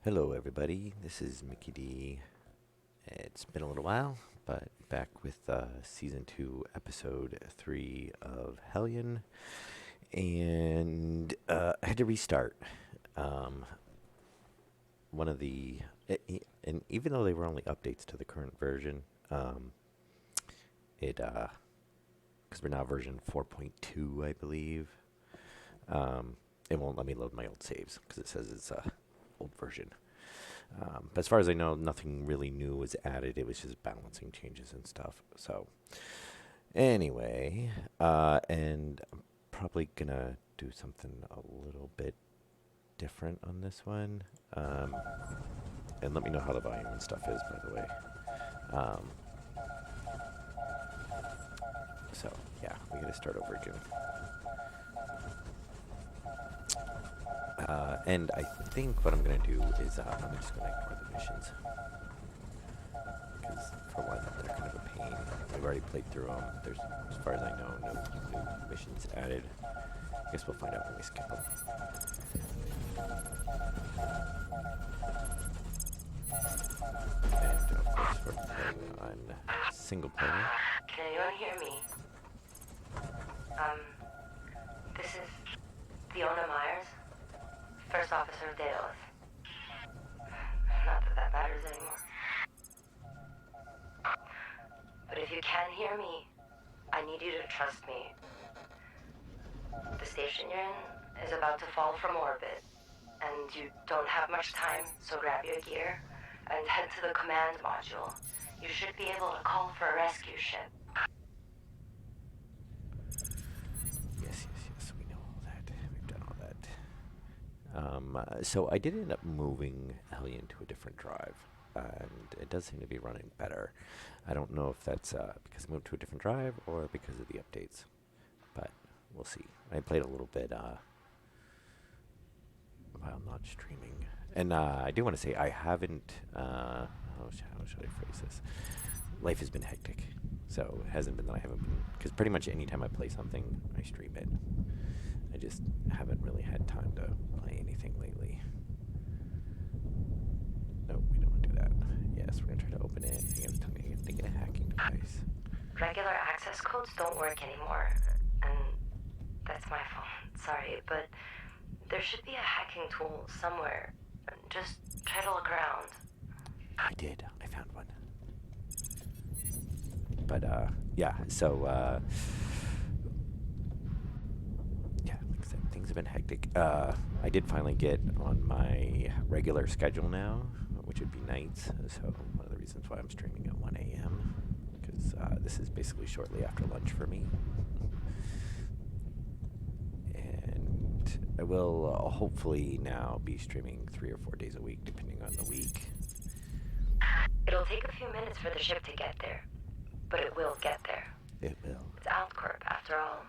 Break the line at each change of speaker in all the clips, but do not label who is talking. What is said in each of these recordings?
Hello, everybody. This is Mickey D. It's been a little while, but back with season 2, episode 3 of Hellion. And I had to restart. Um, one of the. And even though they were only updates to the current version, it. Because we're now version 4.2, I believe. It won't let me load my old saves because it says it's a old version. But as far as I know, nothing really new was added. It was just balancing changes and stuff. So, anyway, and I'm probably gonna do something a little bit different on this one. And let me know how the volume and stuff is, by the way. Um, so, yeah, we gotta start over again. And I think what I'm gonna do is I'm just gonna ignore the missions. Because for one, they're kind of a pain. We've already played through them. There's, as far as I know, no new missions added. I guess we'll find out when we skip them. And of course, we're playing on single player.
Can anyone hear me? This is Fiona Myers, First Officer of Daedalus. Not that that matters anymore. But if you can hear me, I need you to trust me. The station you're in is about to fall from orbit, and you don't have much time, so grab your gear and head to the command module. You should be able to call for a rescue ship.
Yes, we know all that. We've done all that. So I did end up moving Hellion to a different drive, and it does seem to be running better. I don't know if that's because I moved to a different drive or because of the updates, but we'll see. I played a little bit while not streaming. And I do want to say I haven't, how should I phrase this? Life has been hectic. So it hasn't been that I haven't been, because pretty much any time I play something, I stream it. I just haven't really had time to play anything lately. Nope, we don't want to do that. Yes, we're going to try to open it. You're going to tell me to get a hacking device.
Regular access codes don't work anymore, and that's my fault. Sorry, but there should be a hacking tool somewhere. Just try to look around.
I did. I found one. But, yeah, so, yeah, like I said, things have been hectic. I did finally get on my regular schedule now, which would be nights. So, one of the reasons why I'm streaming at 1 a.m., because this is basically shortly after lunch for me. And I will hopefully now be streaming 3 or 4 days a week, depending on the week.
It'll take a few minutes for the ship to get there, but it will get there.
It will.
It's Altcorp, after all.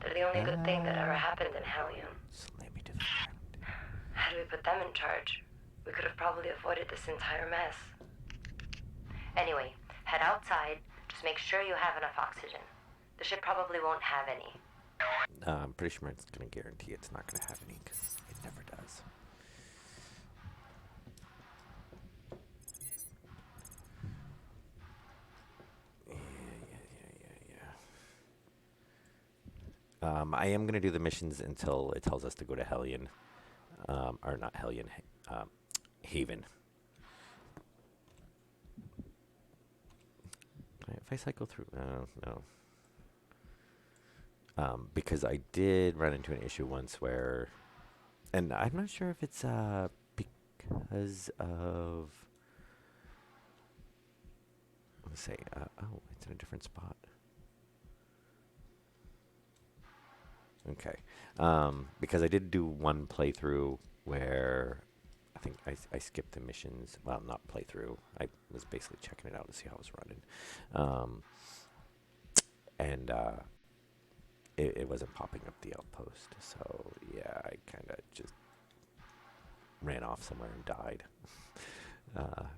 They're the only good thing that ever happened in Hellion.
Slam me to the ground.
Had we put them in charge, we could have probably avoided this entire mess. Anyway, head outside. Just make sure you have enough oxygen. The ship probably won't have any.
I'm pretty sure it's going to guarantee it's not going to have any, because it never does. I am going to do the missions until it tells us to go to Hellion. Or not Hellion, Haven. If I cycle through, no. Because I did run into an issue once where, and I'm not sure if it's because of, let's say, oh, it's in a different spot. Okay, because I did do one playthrough where I think I skipped the missions. Well, not playthrough. I was basically checking it out to see how it was running. And it wasn't popping up the outpost. So, yeah, I kind of just ran off somewhere and died.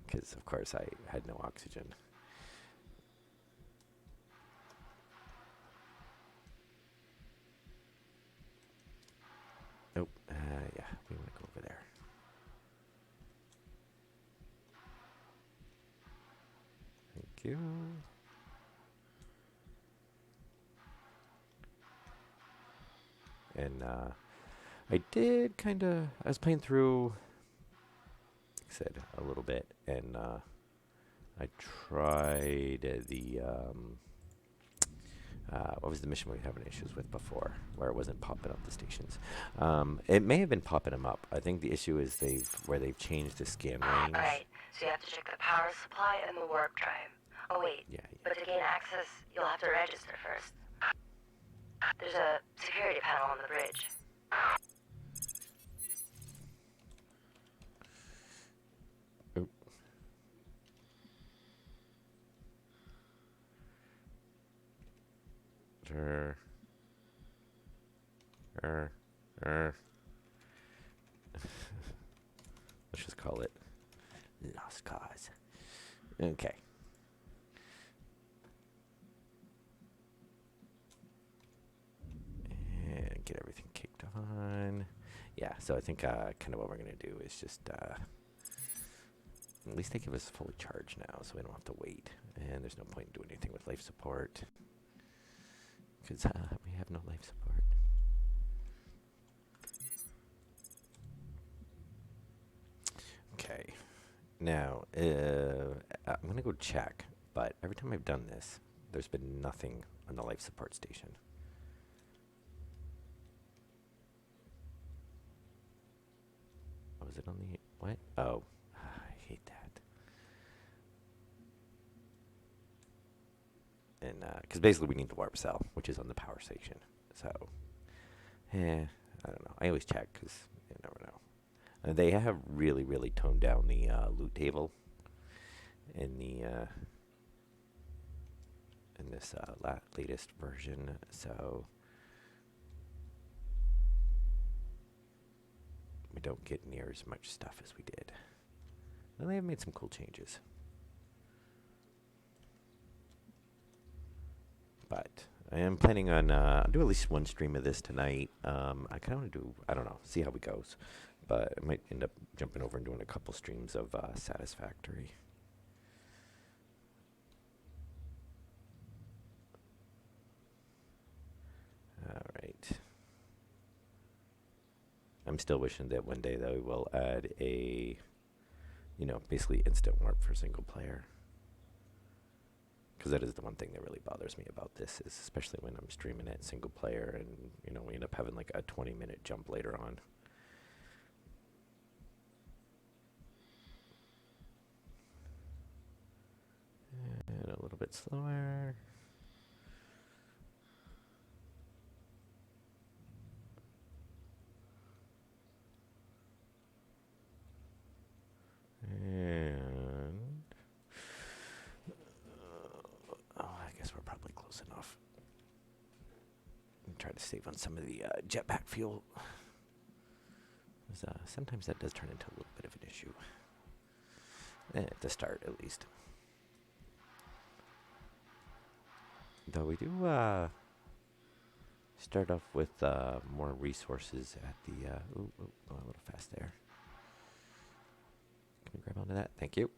Because, of course, I had no oxygen. Nope. Yeah, we want to go over there. you. And I did kind of. I was playing through, like I said, a little bit, and I tried what was the mission we were having issues with before, where it wasn't popping up the stations? It may have been popping them up. I think the issue is they've changed the scan range.
Alright, so you have to check the power supply and the warp drive. Oh wait,
Yeah,
but to gain access, you'll have to register first. There's a security panel on the bridge.
Oop. Let's just call it Lost Cause. Okay. And get everything kicked on. Yeah, so I think kind of what we're going to do is just... at least they give us fully charged now, so we don't have to wait. And there's no point in doing anything with life support, because we have no life support. Okay. Now, I'm going to go check, but every time I've done this, there's been nothing on the life support station. Was it on the... What? Oh, I hate that. And, because basically we need the warp cell, which is on the power station. So, I don't know. I always check, because you never know. They have really, really toned down the loot table in the in this latest version, so we don't get near as much stuff as we did. And they have made some cool changes. But I am planning on I'll do at least one stream of this tonight. I kind of want to do, I don't know, see how it goes. But I might end up jumping over and doing a couple streams of Satisfactory. All right. I'm still wishing that one day they will add a, basically instant warp for single player. Because that is the one thing that really bothers me about this, is especially when I'm streaming it single player and, we end up having like a 20-minute jump later on. And a little bit slower. And I guess we're probably close enough. Try to save on some of the jetpack fuel. Sometimes that does turn into a little bit of an issue. At the start, at least. Though we do start off with more resources at the... Ooh, a little fast there. Can we grab onto that? Thank you.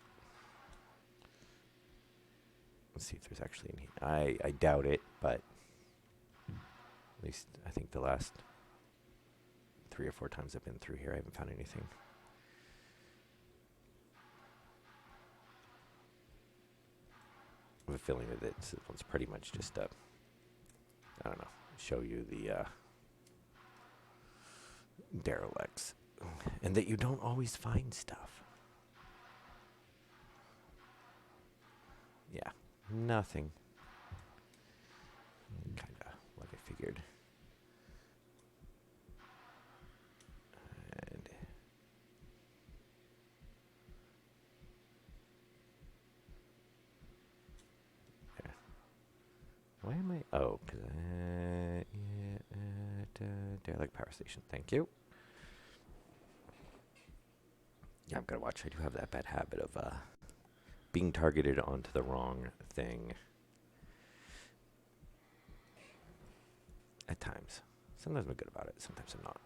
Let's see if there's actually any... I doubt it, but... At least I think the last 3 or 4 times I've been through here, I haven't found anything. I have a feeling that it's pretty much just I don't know, show you the derelicts, and that you don't always find stuff. Yeah, nothing. Kind of like I figured. And yeah. Why am I? Oh, because derelict power station. Thank you. Yeah, I'm gonna watch. I do have that bad habit of being targeted onto the wrong thing. At times. Sometimes I'm good about it, sometimes I'm not.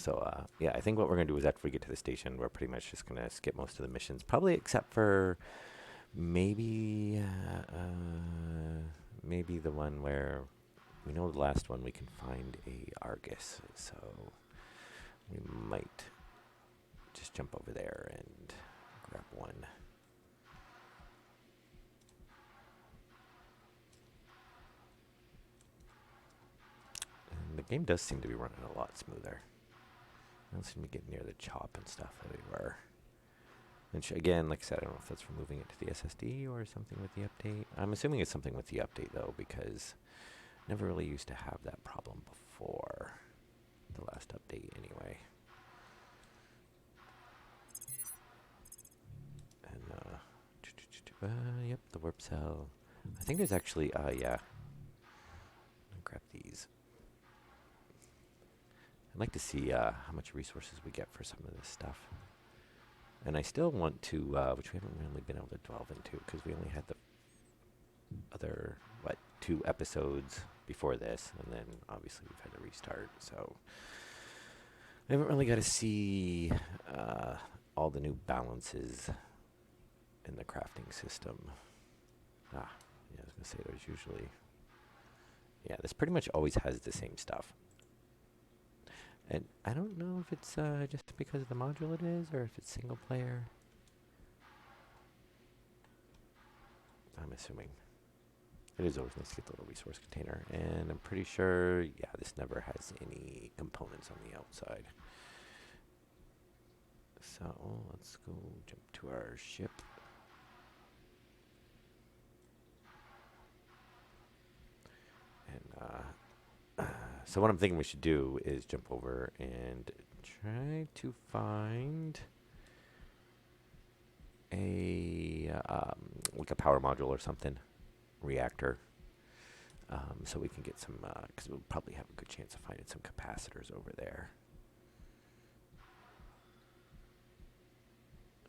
So, yeah, I think what we're going to do is after we get to the station, we're pretty much just going to skip most of the missions. Probably except for maybe, maybe the one where we know the last one we can find a Argus. So we might just jump over there and grab one. And the game does seem to be running a lot smoother. I don't seem to get near the chop and stuff that we were. And again, like I said, I don't know if that's for moving it to the SSD or something with the update. I'm assuming it's something with the update, though, because I never really used to have that problem before the last update, anyway. And, yep, the warp cell. I think there's actually, yeah. I'll grab these. I'd like to see how much resources we get for some of this stuff. And I still want to, which we haven't really been able to delve into, because we only had the other, 2 episodes before this, and then obviously we've had to restart, so I haven't really got to see all the new balances in the crafting system. Yeah, I was going to say there's usually, yeah, this pretty much always has the same stuff. And I don't know if it's just because of the module it is, or if it's single player. I'm assuming. It is always nice to get the little resource container. And I'm pretty sure, yeah, this never has any components on the outside. So let's go jump to our ship. And so what I'm thinking we should do is jump over and try to find a like a power module or something, reactor, so we can get some, because we'll probably have a good chance of finding some capacitors over there.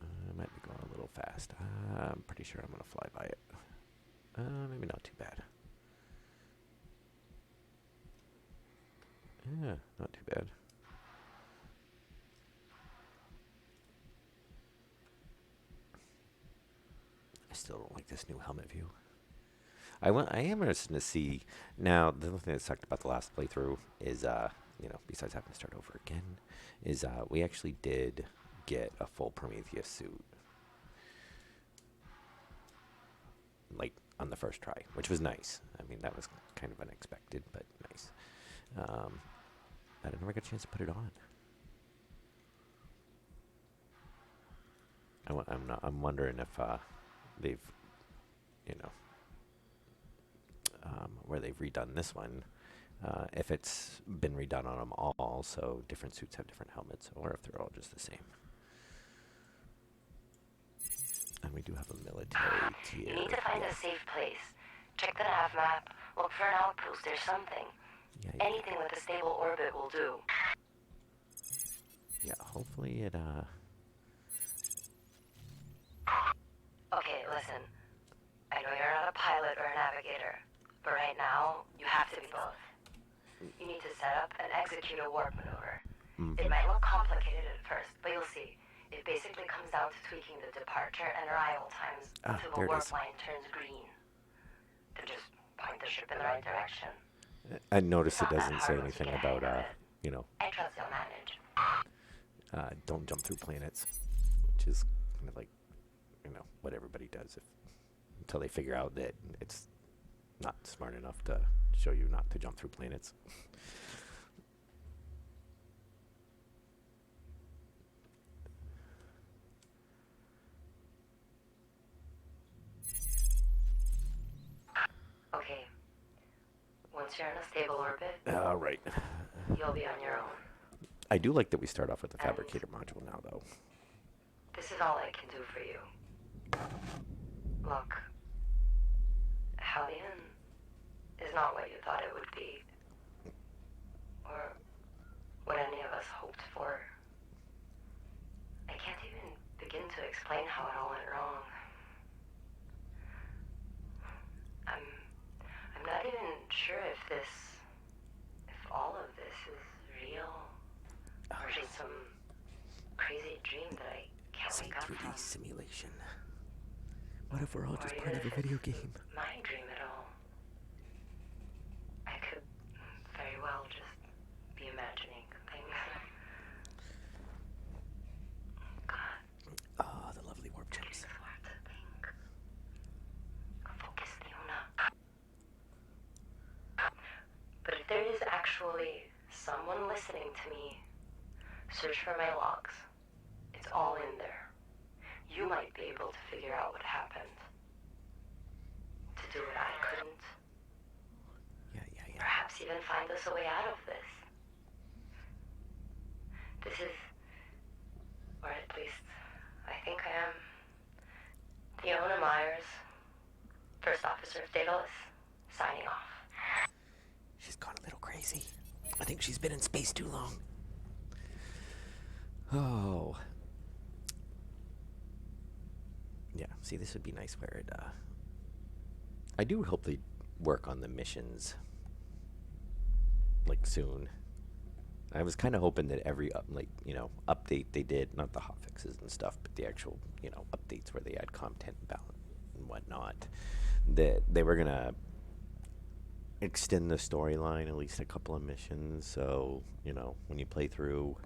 I might be going a little fast. I'm pretty sure I'm going to fly by it. Maybe not too bad. Yeah, not too bad. I still don't like this new helmet view. I am interested to see. Now, the other thing that sucked about the last playthrough is, besides having to start over again, is we actually did get a full Prometheus suit. Like, on the first try, which was nice. I mean, that was kind of unexpected, but nice. I never got a chance to put it on. I'm wondering if they've, where they've redone this one, if it's been redone on them all, so different suits have different helmets, or if they're all just the same. And we do have a military tier.
You need to find a safe place. Check the nav map. Look for an outpost or something.
Yeah.
Anything with a stable orbit will do.
Yeah, hopefully it,
Okay, listen. I know you're not a pilot or a navigator, but right now, you have to be both. You need to set up and execute a warp maneuver. It might look complicated at first, but you'll see. It basically comes down to tweaking the departure and arrival times until the warp line turns green. Then just point the ship in the right direction.
I noticed it doesn't say anything about,
I trust you'll manage.
don't jump through planets, which is kind of like, what everybody does until they figure out that it's not smart enough to show you not to jump through planets.
Okay. Once you're in a stable orbit,
Right.
you'll be on your own.
I do like that we start off with the fabricator module now, though.
This is all I can do for you. Look, Hellion is not what you thought it would be, or what any of us hoped for. I can't even begin to explain how it all went wrong. I'm not even sure if all of this is real or dream that I can't
Same
wake up
3D
from.
simulation. What if we're all
Or
just part
even
of a
if
video
it's
game?
my dream at all. I could very well just be imagining things. God,
Ah, the lovely warp
det
chips.
är svårt att tänka. Focus, Leona. But if there is actually someone listening to me, search for my logs. It's all in there. You might be able to figure out what happened. To do what I couldn't.
Yeah.
Perhaps even find us a way out of this. This is, or at least I think I am, Fiona Myers, First Officer of Daedalus, signing off.
She's gone a little crazy. I think she's been in space too long. Oh. Yeah, see, this would be nice where it, I do hope they work on the missions, like, soon. I was kind of hoping that every, update they did, not the hotfixes and stuff, but the actual, updates where they add content balance and whatnot, that they were going to extend the storyline at least a couple of missions. So, when you play through,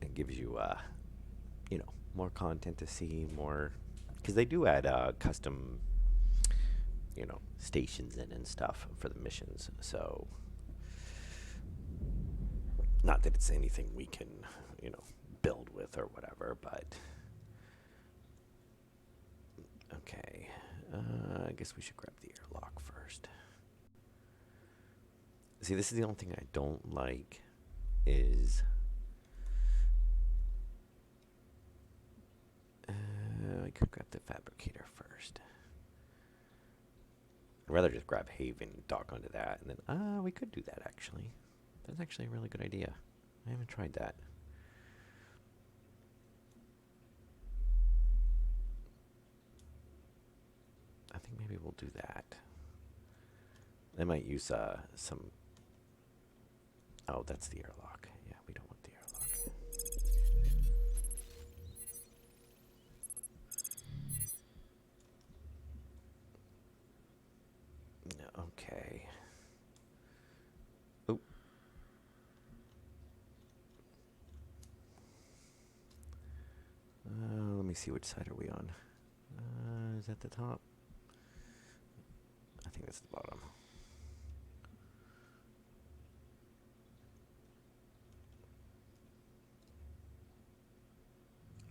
it gives you, more content to see, more, because they do add custom, stations in and stuff for the missions. So, not that it's anything we can, build with or whatever, but okay. I guess we should grab the airlock first. See, this is the only thing I don't like is I could grab the fabricator first. I'd rather just grab Haven, dock onto that, and then we could do that actually. That's actually a really good idea. I haven't tried that. I think maybe we'll do that. I might use some. Oh, that's the airlock. Yeah, we don't want the airlock. No, okay. Oh. Let me see, which side are we on? Is that the top? I think that's the bottom.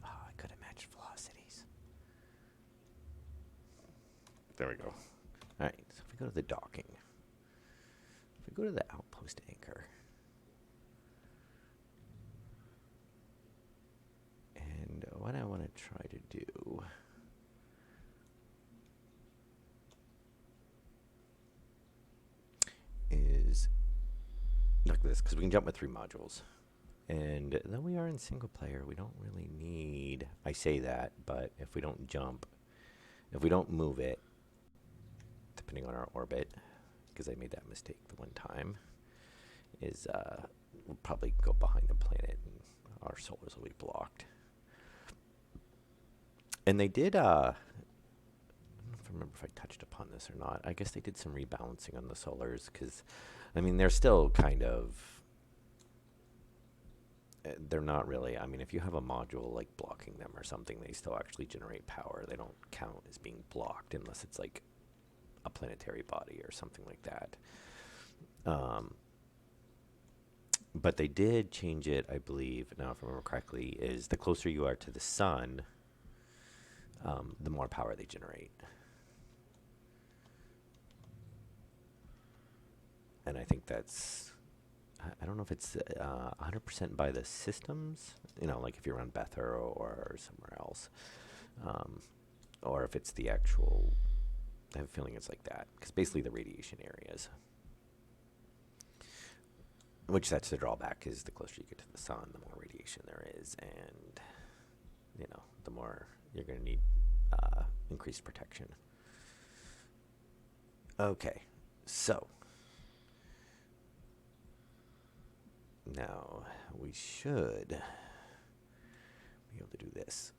Oh, I could have matched velocities. There we go. Alright, so if we go to the docking, if we go to the outpost anchor, and what I want to try to do is like this, because we can jump with 3 modules. And though we are in single player, we don't really need, I say that, but if we don't jump, if we don't move it, depending on our orbit, because I made that mistake the one time, is we'll probably go behind the planet and our solars will be blocked. And they did, I don't know if I remember if I touched upon this or not. I guess they did some rebalancing on the solars, because, I mean, they're still kind of, they're not really, I mean, if you have a module like blocking them or something, they still actually generate power. They don't count as being blocked unless it's like a planetary body or something like that. But they did change it, I believe, now if I remember correctly, is the closer you are to the sun, the more power they generate. And I think that's, I don't know if it's 100% by the systems, like if you're on Bether or somewhere else, or if it's the actual, I have a feeling it's like that, because basically the radiation areas, which that's the drawback, is the closer you get to the sun, the more radiation there is, and, the more you're going to need increased protection. Okay, so now we should be able to do this.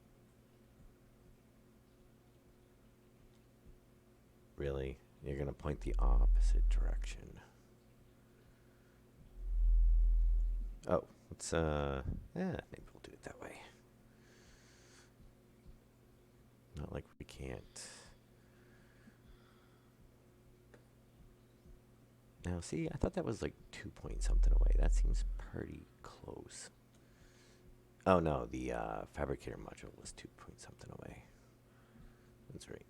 Really? You're going to point the opposite direction. Oh, let's, maybe we'll do it that way. Not like we can't. Now, see, I thought that was like 2 point something away. That seems pretty close. Oh, no, the fabricator module was 2 point something away. That's right.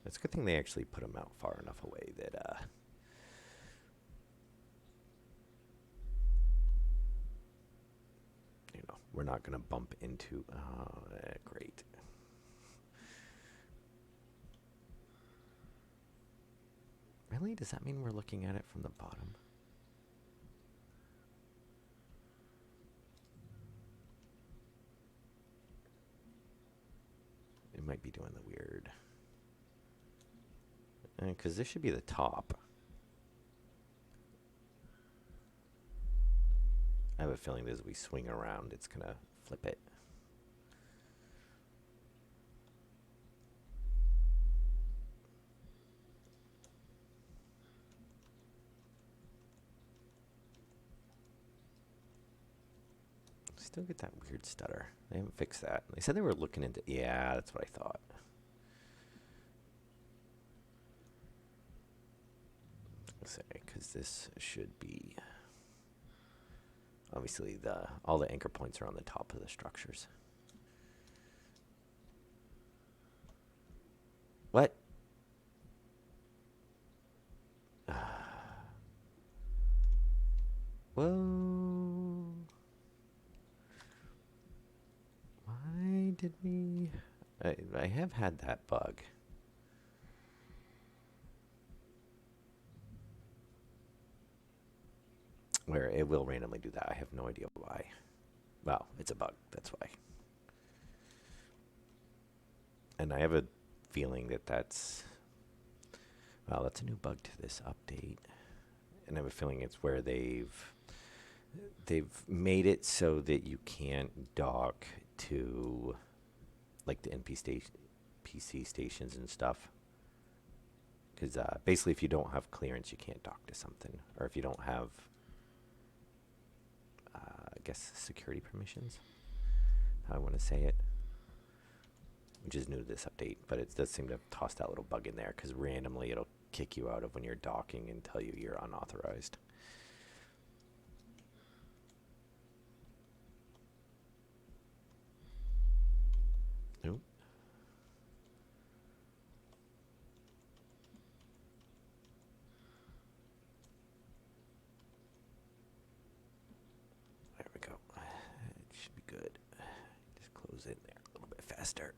It's a good thing they actually put them out far enough away that, we're not going to bump into, great. Really? Does that mean we're looking at it from the bottom? It might be doing the weird. Because this should be the top. I have a feeling that as we swing around, it's going to flip it. Still get that weird stutter. They haven't fixed that. They said they were looking into... Yeah, that's what I thought. Let's say, because this should be... Obviously, all the anchor points are on the top of the structures. What? Whoa. Why did we... I have had that bug. Where it will randomly do that. I have no idea why. Well, it's a bug. That's why. And I have a feeling that that's... Well, that's a new bug to this update. And I have a feeling it's where they've made it so that you can't dock to like the PC stations and stuff. Because basically, if you don't have clearance, you can't dock to something. Or if you don't have, I guess, security permissions. How I want to say it. Which is new to this update. But it does seem to have tossed that little bug in there. Because randomly, it'll kick you out of when you're docking and tell you you're unauthorized. Nope. There we go. It should be good. Just close it there a little bit faster.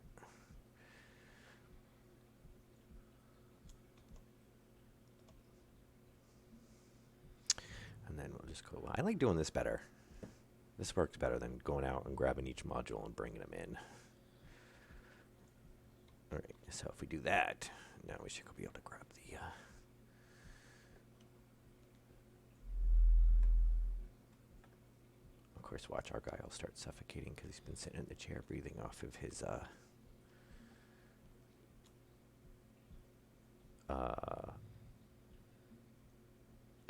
And then we'll just go. I like doing this better. This works better than going out and grabbing each module and bringing them in. All right, so if we do that, now we should be able to grab the... Of course, watch our guy will start suffocating because he's been sitting in the chair breathing off of his...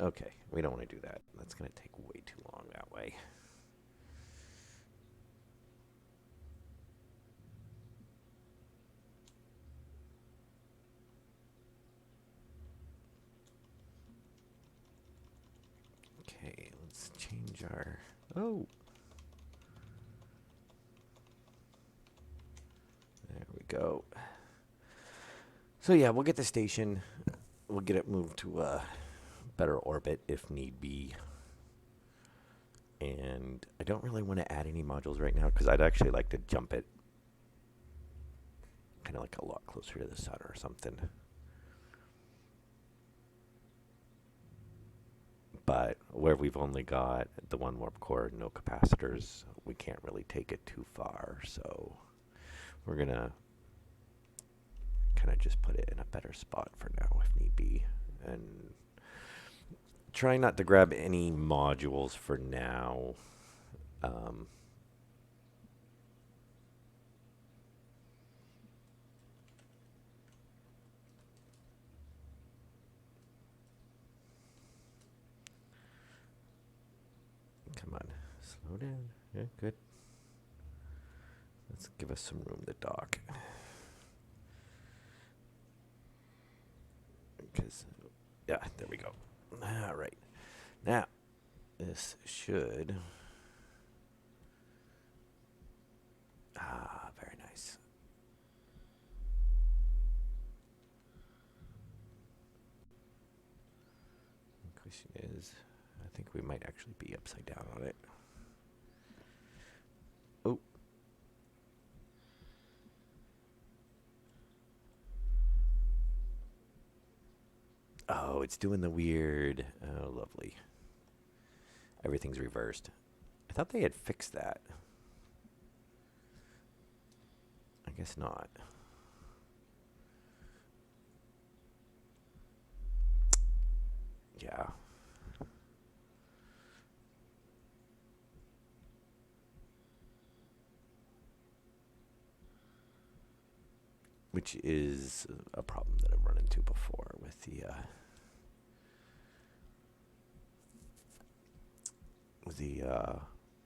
Okay, we don't want to do that. That's going to take way too long that way. Okay, let's change our... Oh! There we go. So yeah, we'll get the station. We'll get it moved to a better orbit if need be. And I don't really want to add any modules right now because I'd actually like to jump it kind of like a lot closer to the sun or something. But where we've only got the one warp core, no capacitors, we can't really take it too far. So we're going to kind of just put it in a better spot for now if need be. And try not to grab any modules for now. Um, Come on, slow down. Yeah, good. Let's give us some room to dock. Because, yeah, there we go. All right. Now, this should. Very nice. The question is, I think we might actually be upside down on it. Oh. Oh, it's doing the weird. Oh, lovely. Everything's reversed. I thought they had fixed that. I guess not. Yeah. Which is a problem that I've run into before with the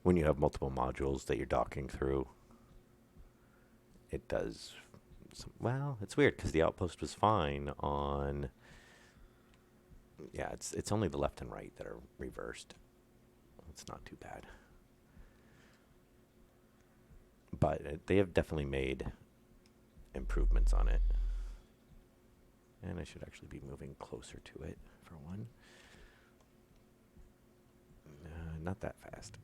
when you have multiple modules that you're docking through. It does. Well, it's weird because the outpost was fine on. Yeah, it's only the left and right that are reversed. It's not too bad. But they have definitely made improvements on it. And I should actually be moving closer to it, for one. Not that fast.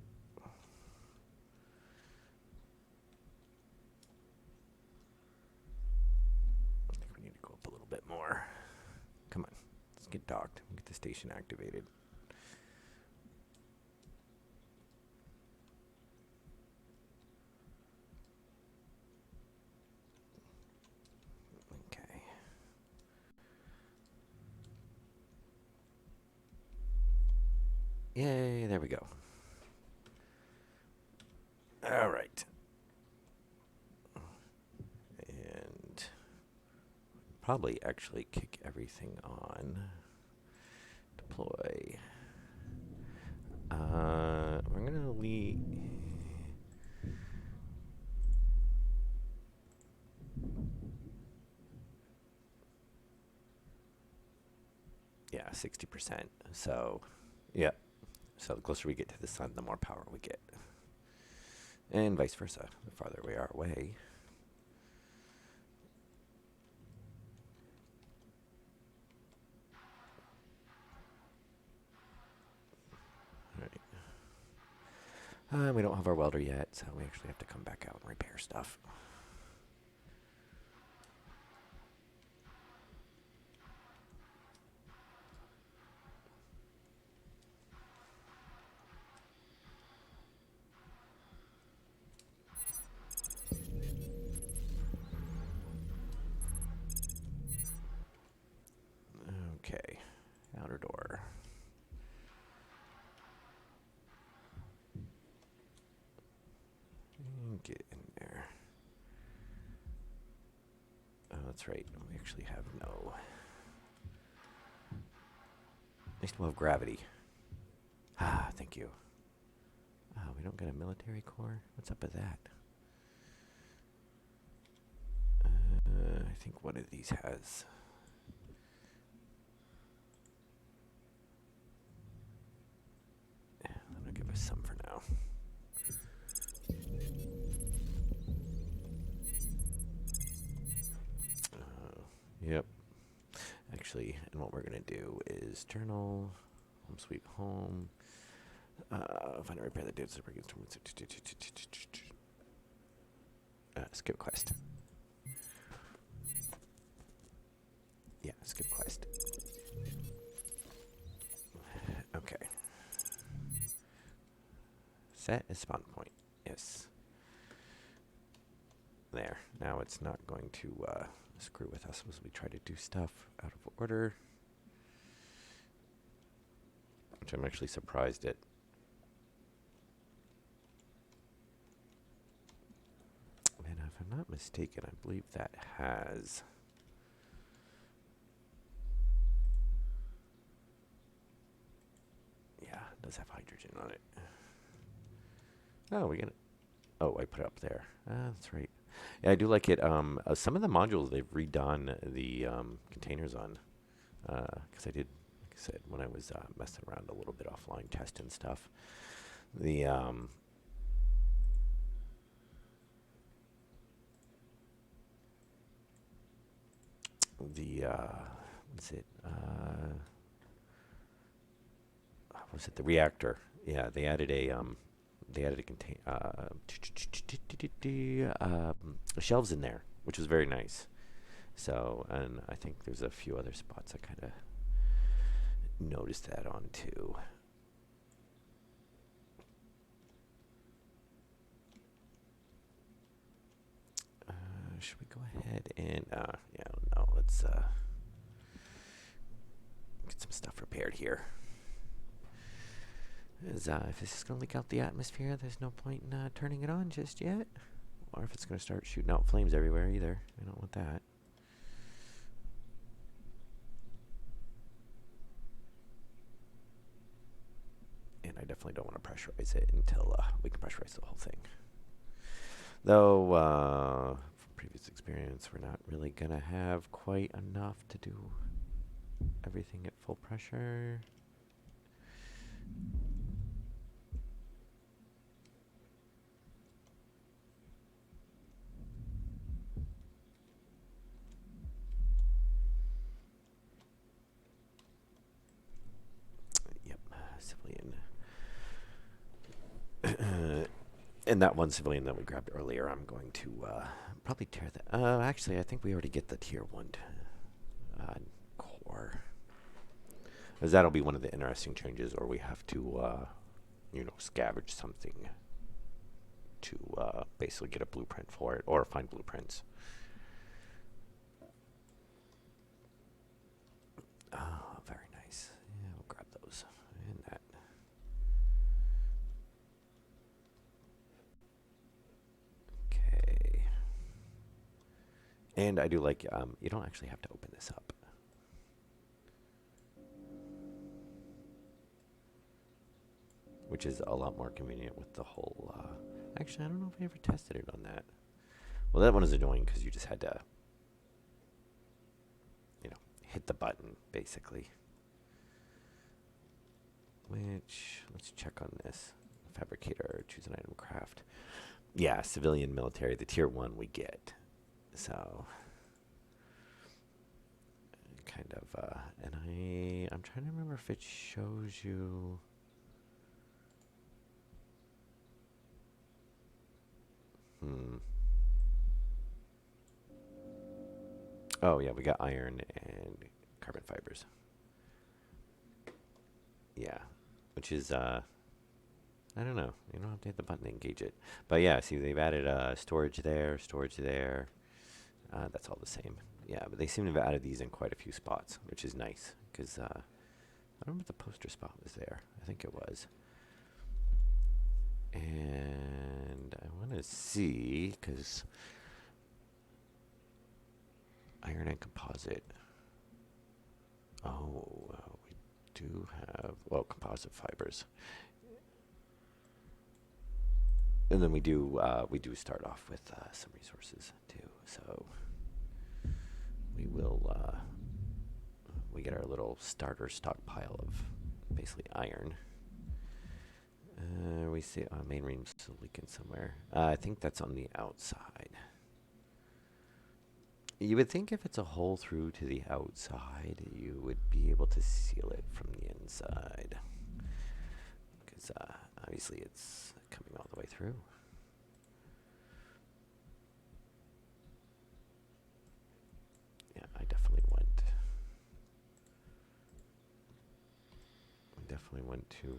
I think we need to go up a little bit more. Come on, let's get docked. Get the station activated. Okay. Yay, there we go. All right. And probably actually kick everything on. Deploy. We're going to leave. Yeah, 60%. So, yeah. So the closer we get to the sun, the more power we get. And vice versa. The farther we are away. All right. We don't have our welder yet, so we actually have to come back out and repair stuff. Okay. Outer door. Get in there. Oh, that's right. We actually have no. At least we'll have gravity. Thank you. We don't get a military core? What's up with that? I think one of these has. That'll give us some for now. Yep. Actually, and what we're going to do is journal, home sweet home, find and repair the data. Skip quest. Yeah, skip quest. Okay. Set a spawn point. Yes. There. Now it's not going to screw with us as we try to do stuff out of order. Which I'm actually surprised at. if I'm not mistaken, I believe that has. Yeah, it does have hydrogen on it. Oh, we get it. Oh, I put it up there. That's right. Yeah, I do like it. Some of the modules they've redone the containers on. Because I did, like I said, when I was messing around a little bit offline, testing stuff. The what's it? Was it the reactor? Yeah, they added a shelves in there, which was very nice. So, and I think there's a few other spots I kind of noticed that on too. Should we go ahead and yeah, no, let's get some stuff repaired here. If this is going to leak out the atmosphere, there's no point in turning it on just yet. Or if it's going to start shooting out flames everywhere either. I don't want that. And I definitely don't want to pressurize it until we can pressurize the whole thing. Though, from previous experience, we're not really going to have quite enough to do everything at full pressure. Yep, civilian. And that one civilian that we grabbed earlier, I'm going to probably tear that. Actually, I think we already get the tier 1 core. Because that'll be one of the interesting changes, or we have to, scavenge something to basically get a blueprint for it, or find blueprints. Oh, very nice. Yeah, we'll grab those. And that. Okay. And I do like, you don't actually have to open this up. Which is a lot more convenient with the whole, actually, I don't know if I ever tested it on that. Well, that one is annoying because you just had to, hit the button, basically. Which, let's check on this. Fabricator, choose an item, craft. Yeah, civilian, military, the tier 1 we get. So, kind of, and I'm trying to remember if it shows you. Oh, yeah, we got iron and carbon fibers. Yeah, which is, I don't know. You don't have to hit the button to engage it. But yeah, see, they've added storage there, storage there. That's all the same. Yeah, but they seem to have added these in quite a few spots, which is nice. Because I don't remember if the poster spot was there. I think it was. And I want to see, because iron and composite. Oh, we do have, well, composite fibers. And then we do start off with some resources too. So we will we get our little starter stockpile of basically iron. We see main room's leaking somewhere. I think that's on the outside. You would think if it's a hole through to the outside, you would be able to seal it from the inside. Because obviously it's coming all the way through. Yeah, I definitely want to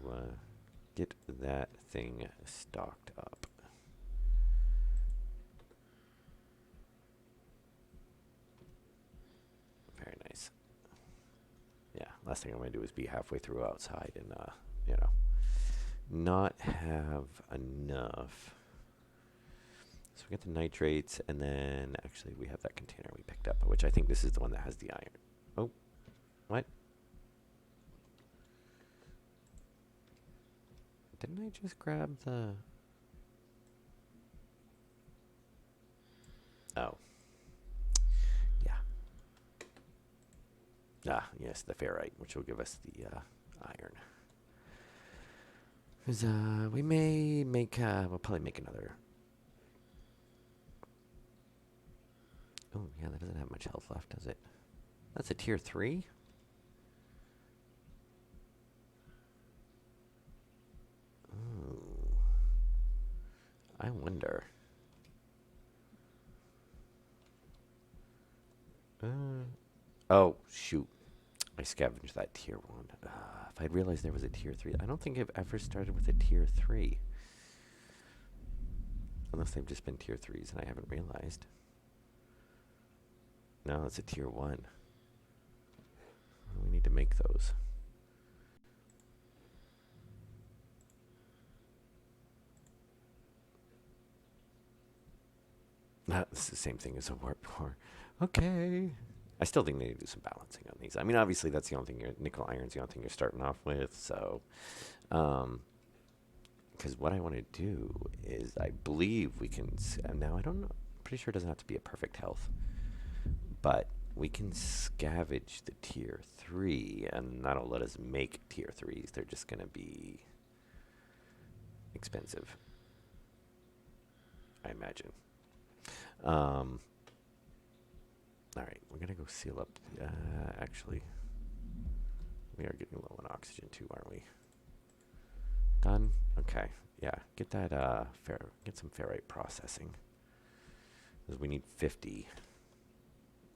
get that thing stocked up. Very nice. Yeah, last thing I'm going to do is be halfway through outside and, not have enough So we get the nitrates, and then actually we have that container we picked up, which I think this is the one that has the iron. Oh, what? Didn't I just grab the... Oh. Yeah. Ah, yes, the ferrite, which will give us the iron. Because we may make, we'll probably make another. Oh, yeah, that doesn't have much health left, does it? That's a tier 3? Ooh. I wonder. Oh, shoot. I scavenged that tier 1. If I'd realized there was a tier 3. I don't think I've ever started with a tier 3. Unless they've just been tier 3s and I haven't realized. No, it's a tier 1. We need to make those. It's the same thing as a warp core. Okay. I still think they need to do some balancing on these. I mean, obviously, that's the only thing. Nickel iron's the only thing you're starting off with. So, because what I want to do is, I believe we can. Now, I don't know. I'm pretty sure it doesn't have to be a perfect health, but we can scavenge the tier 3, and that'll let us make tier 3s. They're just going to be expensive, I imagine. Alright, we're going to go seal up. Actually, we are getting low on oxygen too, aren't we? Done? Okay. Yeah, get that, get some ferrite processing. Because we need 50.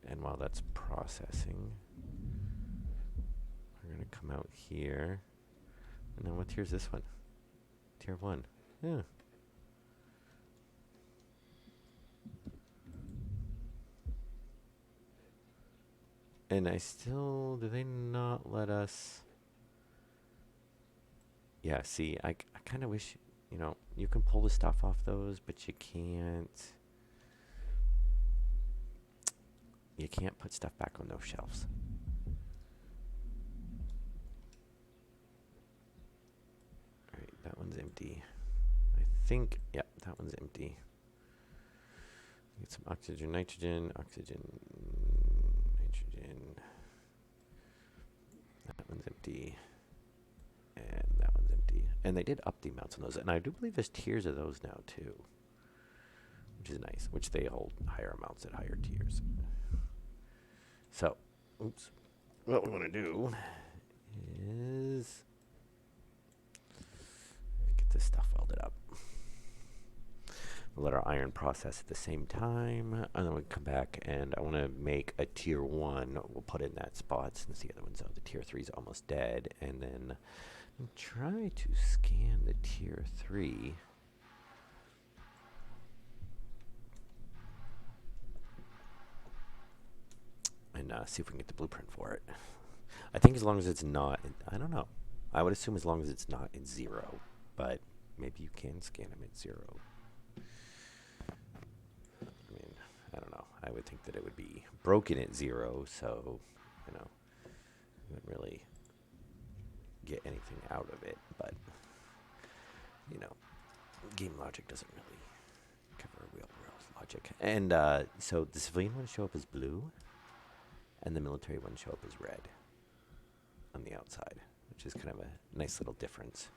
And while that's processing, we're going to come out here. And then what tier's this one? Tier 1. Yeah. And I still... Do they not let us... Yeah, see, I kind of wish... You know, you can pull the stuff off those, but you can't... You can't put stuff back on those shelves. Alright, that one's empty. I think... Yeah, that one's empty. Get some oxygen, nitrogen, oxygen, nitrogen. That one's empty. And that one's empty. And they did up the amounts on those. And I do believe there's tiers of those now, too. Which is nice. Which they hold higher amounts at higher tiers. So, oops. What we want to do is get this stuff welded up. We'll let our iron process at the same time, and then we come back, and I want to make a tier 1. We'll put it in that spot since the other one's out. The tier 3 is almost dead, and then try to scan the tier 3. And see if we can get the blueprint for it. I think as long as it's not, I don't know. I would assume as long as it's not at 0, but maybe you can scan them at 0. I mean, I don't know. I would think that it would be broken at 0, so, you know, you wouldn't really get anything out of it, but, you know, game logic doesn't really cover real world logic. And so the civilian ones show up as blue, and the military ones show up as red on the outside, which is kind of a nice little difference.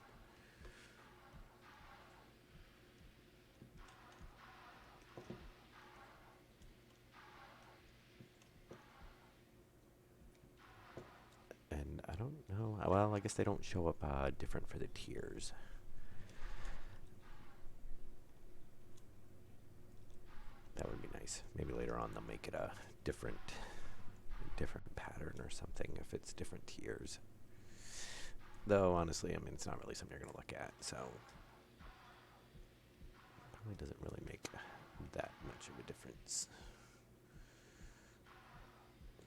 And I don't know, well, I guess they don't show up different for the tiers. That would be nice. Maybe later on they'll make it a different pattern or something if it's different tiers. Though, honestly, I mean, it's not really something you're going to look at, so probably doesn't really make that much of a difference.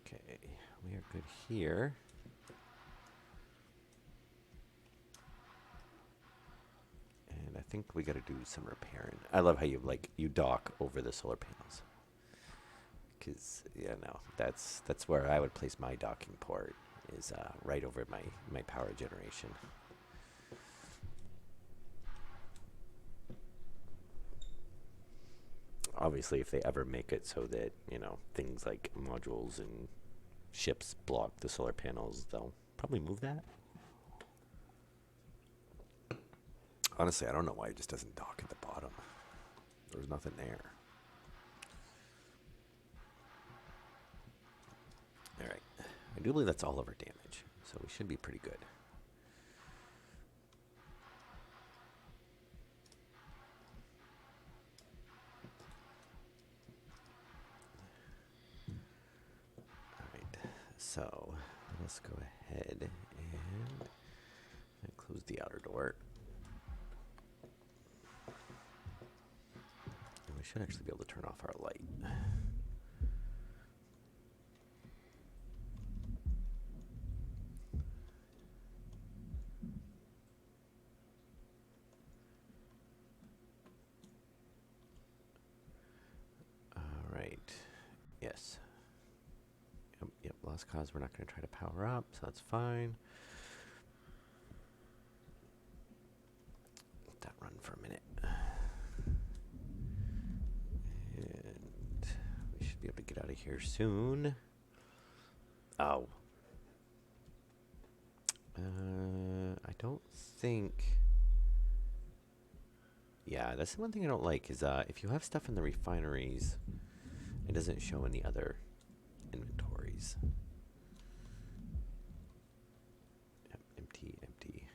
Okay, we are good here. And I think we gotta do some repairing. I love how you dock over the solar panels. Cause yeah, no, that's where I would place my docking port is right over my power generation. Obviously, if they ever make it so that things like modules and ships block the solar panels, they'll probably move that. Honestly, I don't know why it just doesn't dock at the bottom. There's nothing there. All right. I do believe that's all of our damage, so we should be pretty good. All right. So let's go ahead and close the outer door. And we should actually be able to turn off our light. All right. Yes. Yep. Lost cause. We're not going to try to power up, so that's fine. Let that run for a minute. And we should be able to get out of here soon. Oh. I don't think... Yeah, that's the one thing I don't like is if you have stuff in the refineries, it doesn't show any other inventories. Yep, empty, empty.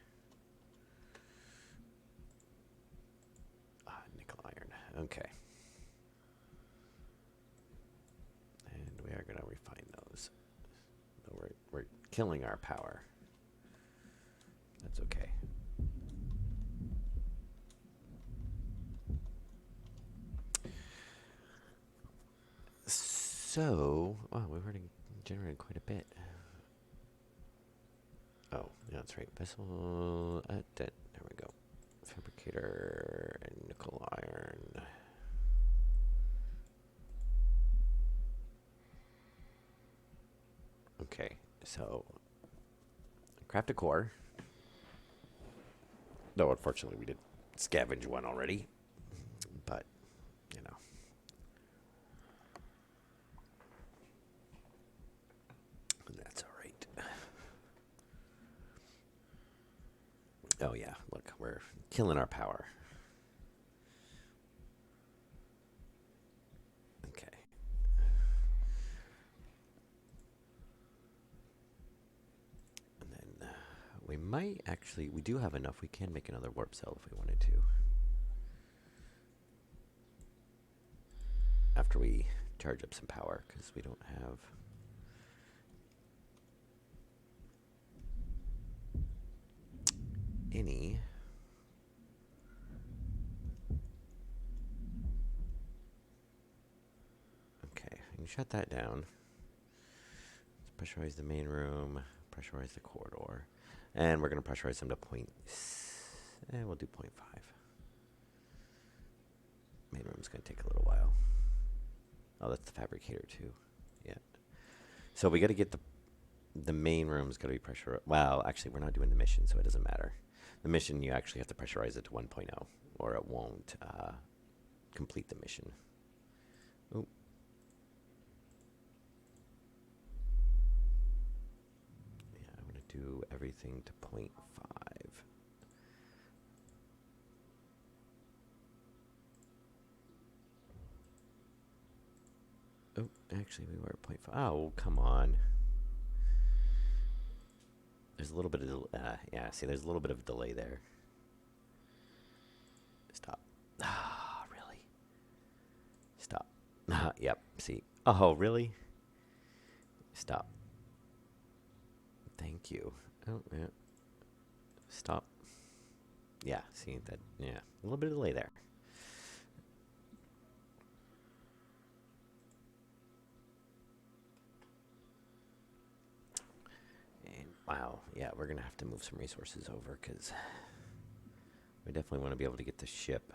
Nickel iron. Okay. And we are going to refine those. So we're killing our power. That's okay. So, wow, we've already generated quite a bit. Oh, yeah, that's right. Vessel, there we go. Fabricator and nickel iron. Okay, so craft a core. Though, unfortunately, we did scavenge one already. But, you know. That's all right. Oh, yeah. Look, we're killing our power. Okay. And then we might actually... We do have enough. We can make another warp cell if we wanted to. After we charge up some power, because we don't have... any. Okay, I can shut that down. Let's pressurize the main room, pressurize the corridor, and we're going to pressurize them to we'll do 0.5. Main room's going to take a little while. Oh, that's the fabricator too. Yeah. So we got to get the main room's got to be pressurized. Well, actually, we're not doing the mission, so it doesn't matter. The mission, you actually have to pressurize it to 1.0, or it won't complete the mission. Oop. Yeah, I'm going to do everything to 0.5. Oh, actually, we were at 0.5. Oh, come on. There's a little bit of, yeah, see, there's a little bit of delay there. Stop. Ah, really? Stop. Yep, see. Oh, really? Stop. Thank you. Oh, yeah. Stop. Yeah, see, that, yeah, a little bit of delay there. And, wow, yeah, we're going to have to move some resources over because I definitely want to be able to get the ship.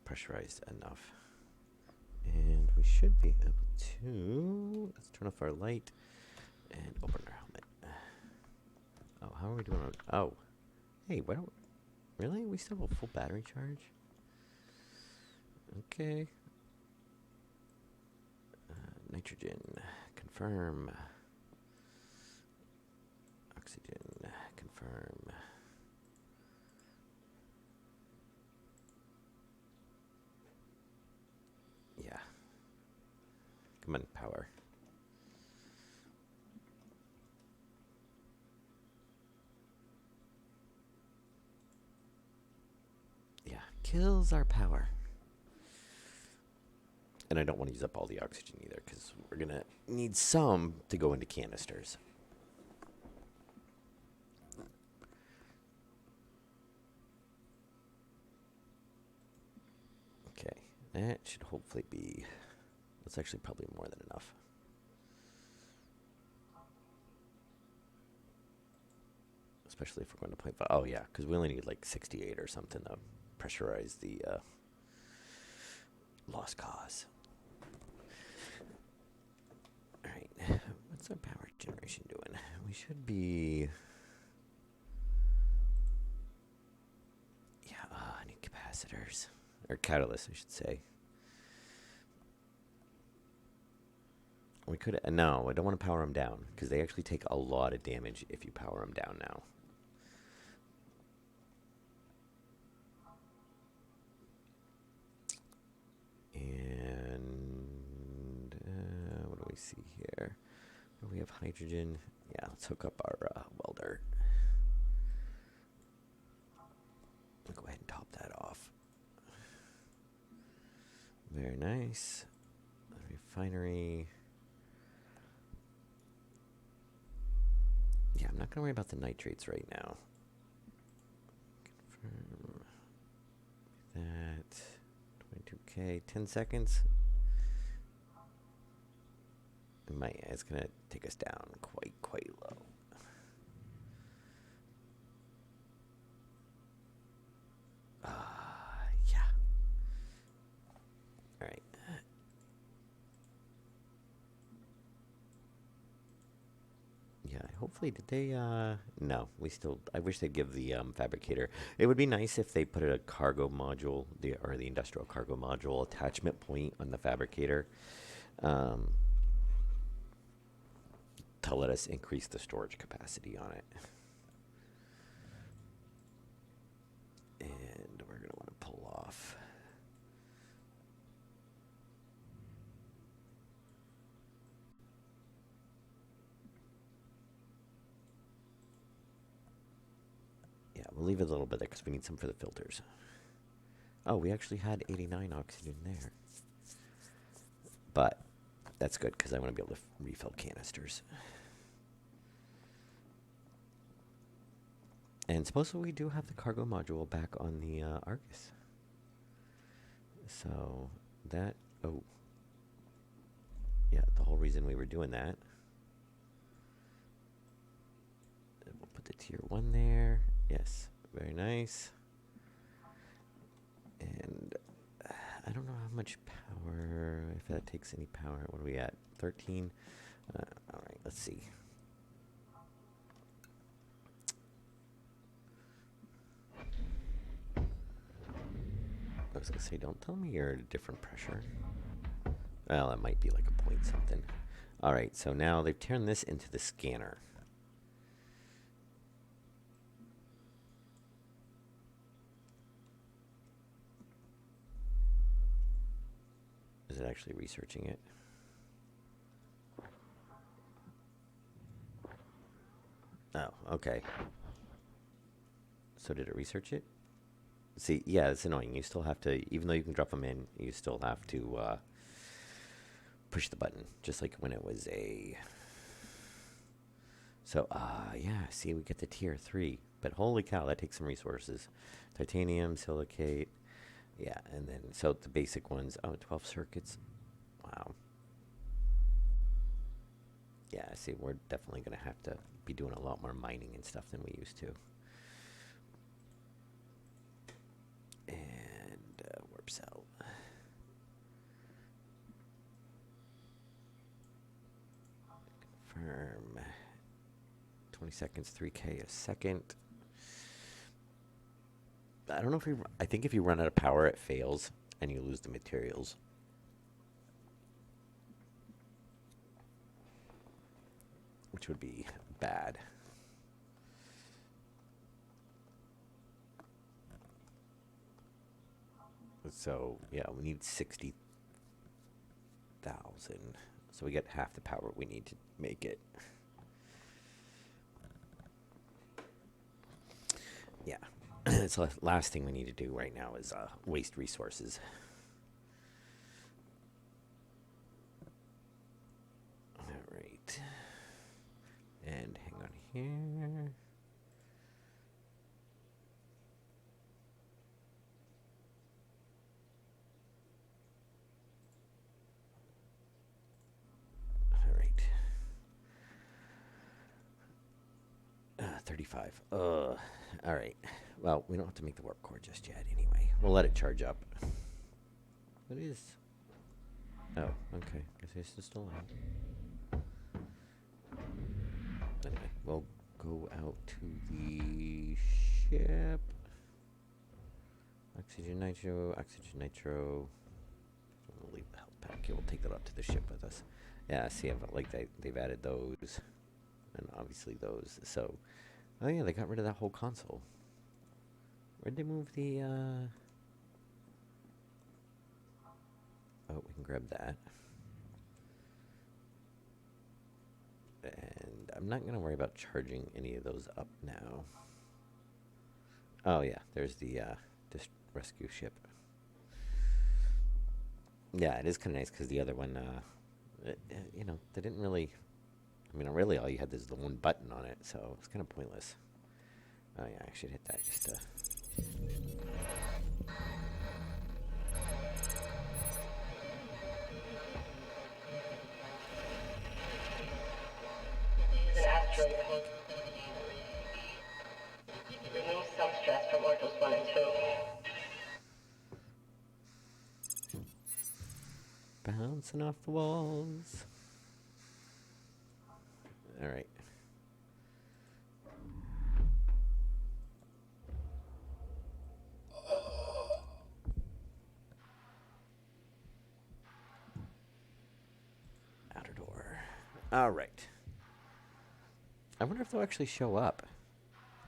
Pressurized enough. And we should be able to... Let's turn off our light and open our helmet. Oh, how are we doing on... Oh. Hey, why don't... Really? We still have a full battery charge? Okay. Nitrogen. Confirm. Oxygen. Confirm. Yeah. Come on, power. Yeah, kills our power. And I don't want to use up all the oxygen either, because we're going to need some to go into canisters. Okay, that should hopefully be... That's actually probably more than enough. Especially if we're going to play... Oh, yeah, because we only need like 68 or something to pressurize the lost cause. Alright, what's our power generation doing? We should be... Yeah, I need capacitors. Or catalysts, I should say. We could... No, I don't want to power them down, because they actually take a lot of damage if you power them down now. And what do we see here? We have hydrogen. Yeah, let's hook up our welder. I'll go ahead and top that off. Very nice. Refinery. Yeah, I'm not going to worry about the nitrates right now. Confirm that. 22K, 10 seconds. It's going to take us down quite low. Yeah. All right. Yeah, hopefully, did they, no, I wish they'd give the, fabricator, it would be nice if they put a cargo module, or the industrial cargo module attachment point on the fabricator, to let us increase the storage capacity on it. And we're going to want to pull off. Yeah, we'll leave it a little bit there because we need some for the filters. Oh, we actually had 89 oxygen there. But that's good because I want to be able to refill canisters. And supposedly we do have the cargo module back on the Argus. So that, oh. Yeah, the whole reason we were doing that. We'll put the tier 1 there. Yes, very nice. And I don't know how much power, if that takes any power. What are we at? 13? All right, let's see. I was going to say, don't tell me you're at a different pressure. Well, it might be like a point something. All right, so now they've turned this into the scanner. Is it actually researching it? Oh, okay. So did it research it? See, yeah, it's annoying. You still have to, even though you can drop them in, you still have to push the button, just like when it was a... So, yeah, see, we get the tier 3. But holy cow, that takes some resources. Titanium, silicate, yeah, and then, so the basic ones, 12 circuits. Wow. Yeah, see, we're definitely going to have to be doing a lot more mining and stuff than we used to. And warp cell. Confirm. 20 seconds, 3K a second. I don't know if I think if you run out of power, it fails and you lose the materials. Which would be bad. So, yeah, we need 60,000. So we get half the power we need to make it. Yeah. So the last thing we need to do right now is waste resources. All right. And hang on here. All right. 35. All right. Well, we don't have to make the warp core just yet anyway. We'll let it charge up. What is... Oh, okay. Guess it's still on. Anyway, we'll go out to the ship. Oxygen nitro. We'll leave the health pack here. We'll take that up to the ship with us. Yeah, see, they've added those. And obviously those. So, oh yeah, they got rid of that whole console. Where'd they move the, Oh, we can grab that. And I'm not going to worry about charging any of those up now. Oh, yeah, there's the, rescue ship. Yeah, it is kind of nice because the other one, you know, they didn't really... I mean, really all you had is the one button on it, so it's kind of pointless. Oh, yeah, I should hit that just to...
Remove some stress from Oracles 1 and 2.
Bouncing off the walls. All right. Outer door. All right. I wonder if they'll actually show up.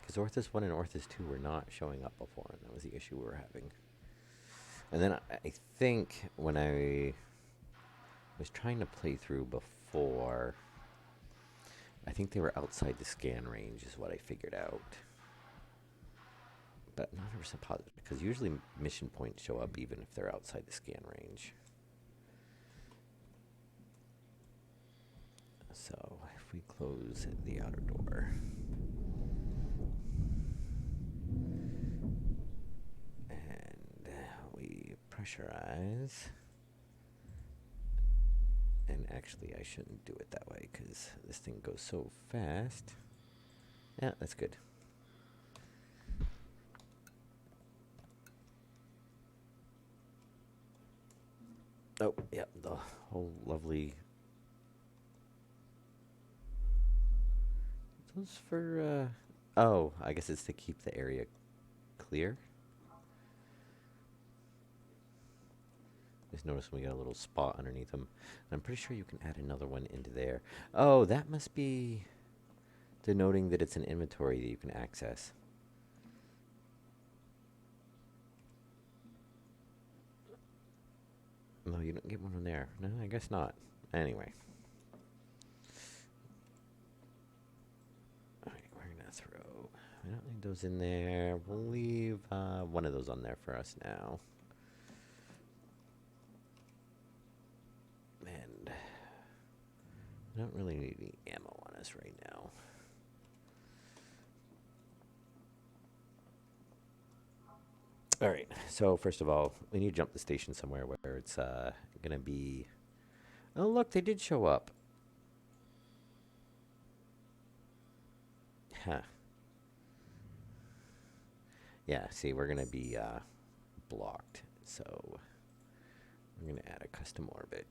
Because Orthus 1 and Orthus 2 were not showing up before, and that was the issue we were having. And then I think when I was trying to play through before, I think they were outside the scan range is what I figured out. But not 100% positive, because usually mission points show up even if they're outside the scan range. So if we close the outer door... and we pressurize... And actually, I shouldn't do it that way, because this thing goes so fast. Yeah, that's good. Oh, yeah, the whole lovely... Those for, oh, I guess it's to keep the area clear. Just notice we got a little spot underneath them. I'm pretty sure you can add another one into there. Oh, that must be denoting that it's an inventory that you can access. No, you don't get one in there. No, I guess not. Anyway. Alright, we're gonna throw... I don't need those in there. We'll leave one of those on there for us now. And I don't really need any ammo on us right now. Alright, so first of all, we need to jump the station somewhere where it's gonna be... Oh look, they did show up. Huh. Yeah, see, we're going to be blocked. So we're going to add a custom orbit.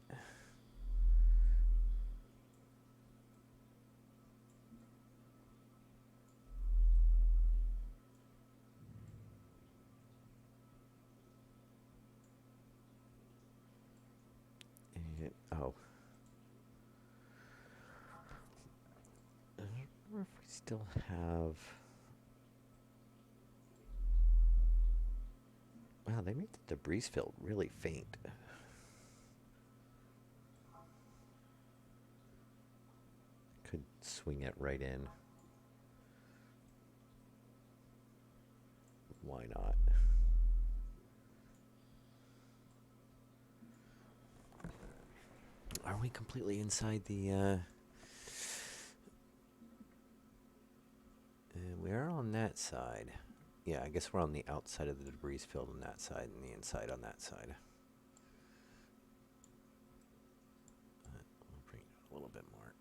And, oh. I don't remember if we still have... Wow, they made the debris field really faint. Could swing it right in. Why not? Are we completely inside the... we are on that side. Yeah, I guess we're on the outside of the debris field on that side and the inside on that side. I'll bring it a little bit more.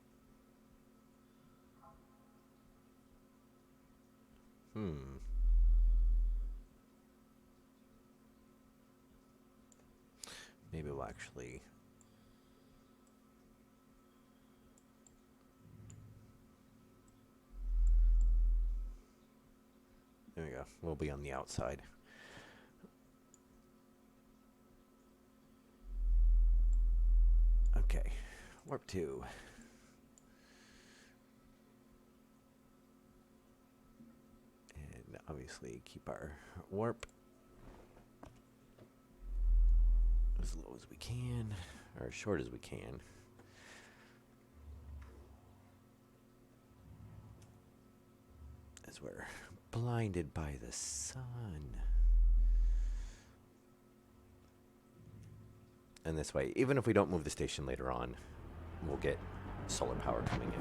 Maybe we'll actually... There we go. We'll be on the outside. Okay. Warp 2. And obviously keep our warp as low as we can, or as short as we can. As we're blinded by the sun. And this way, even if we don't move the station later on, we'll get solar power coming in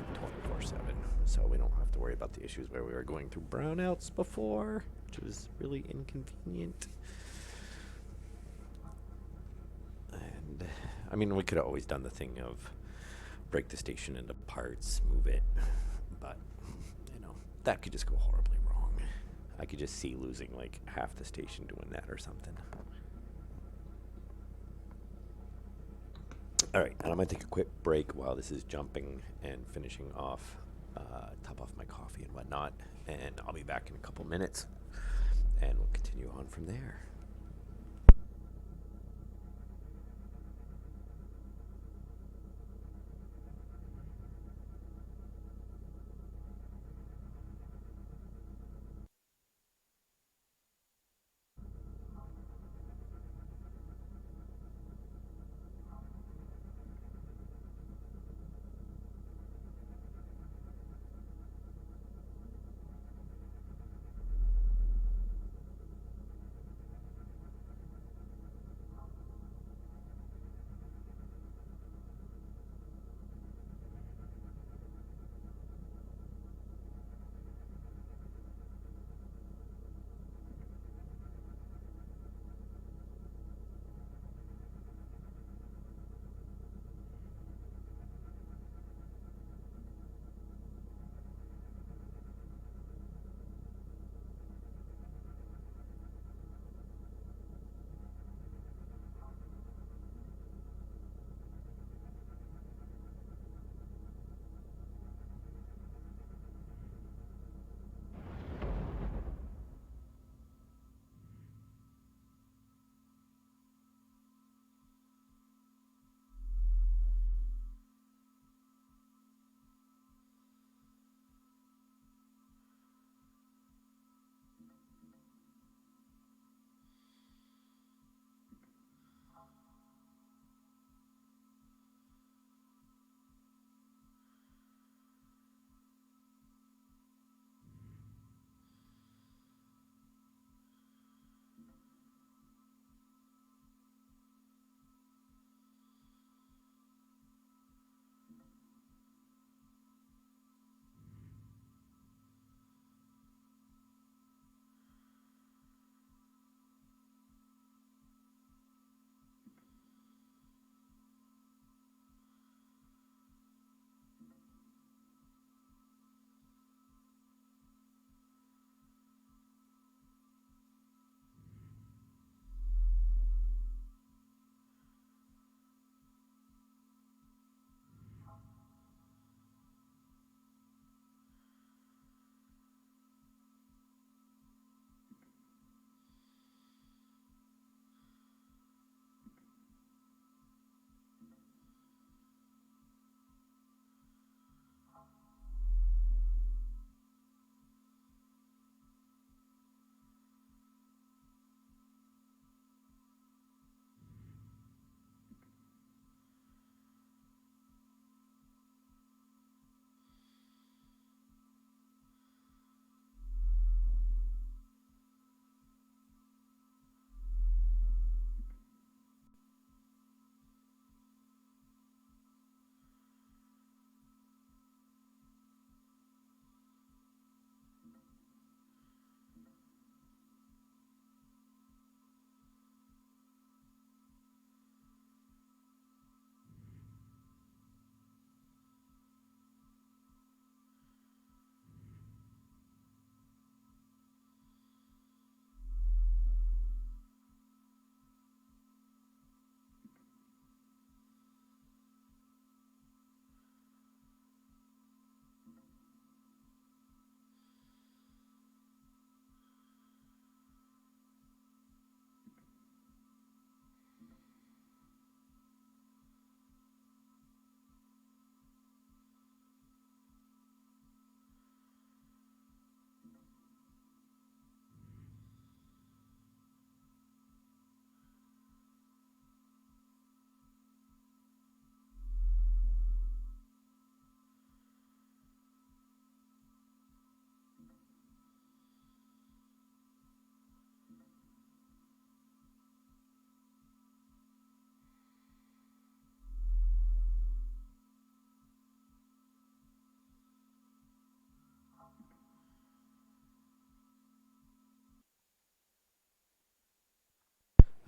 24/7. So we don't have to worry about the issues where we were going through brownouts before, which was really inconvenient. And, I mean, we could have always done the thing of break the station into parts, move it, but, you know, that could just go horribly wrong. I could just see losing, like, half the station doing that or something. Alright, and I'm going to take a quick break while this is jumping and finishing off, top off my coffee and whatnot, and I'll be back in a couple minutes, and we'll continue on from there.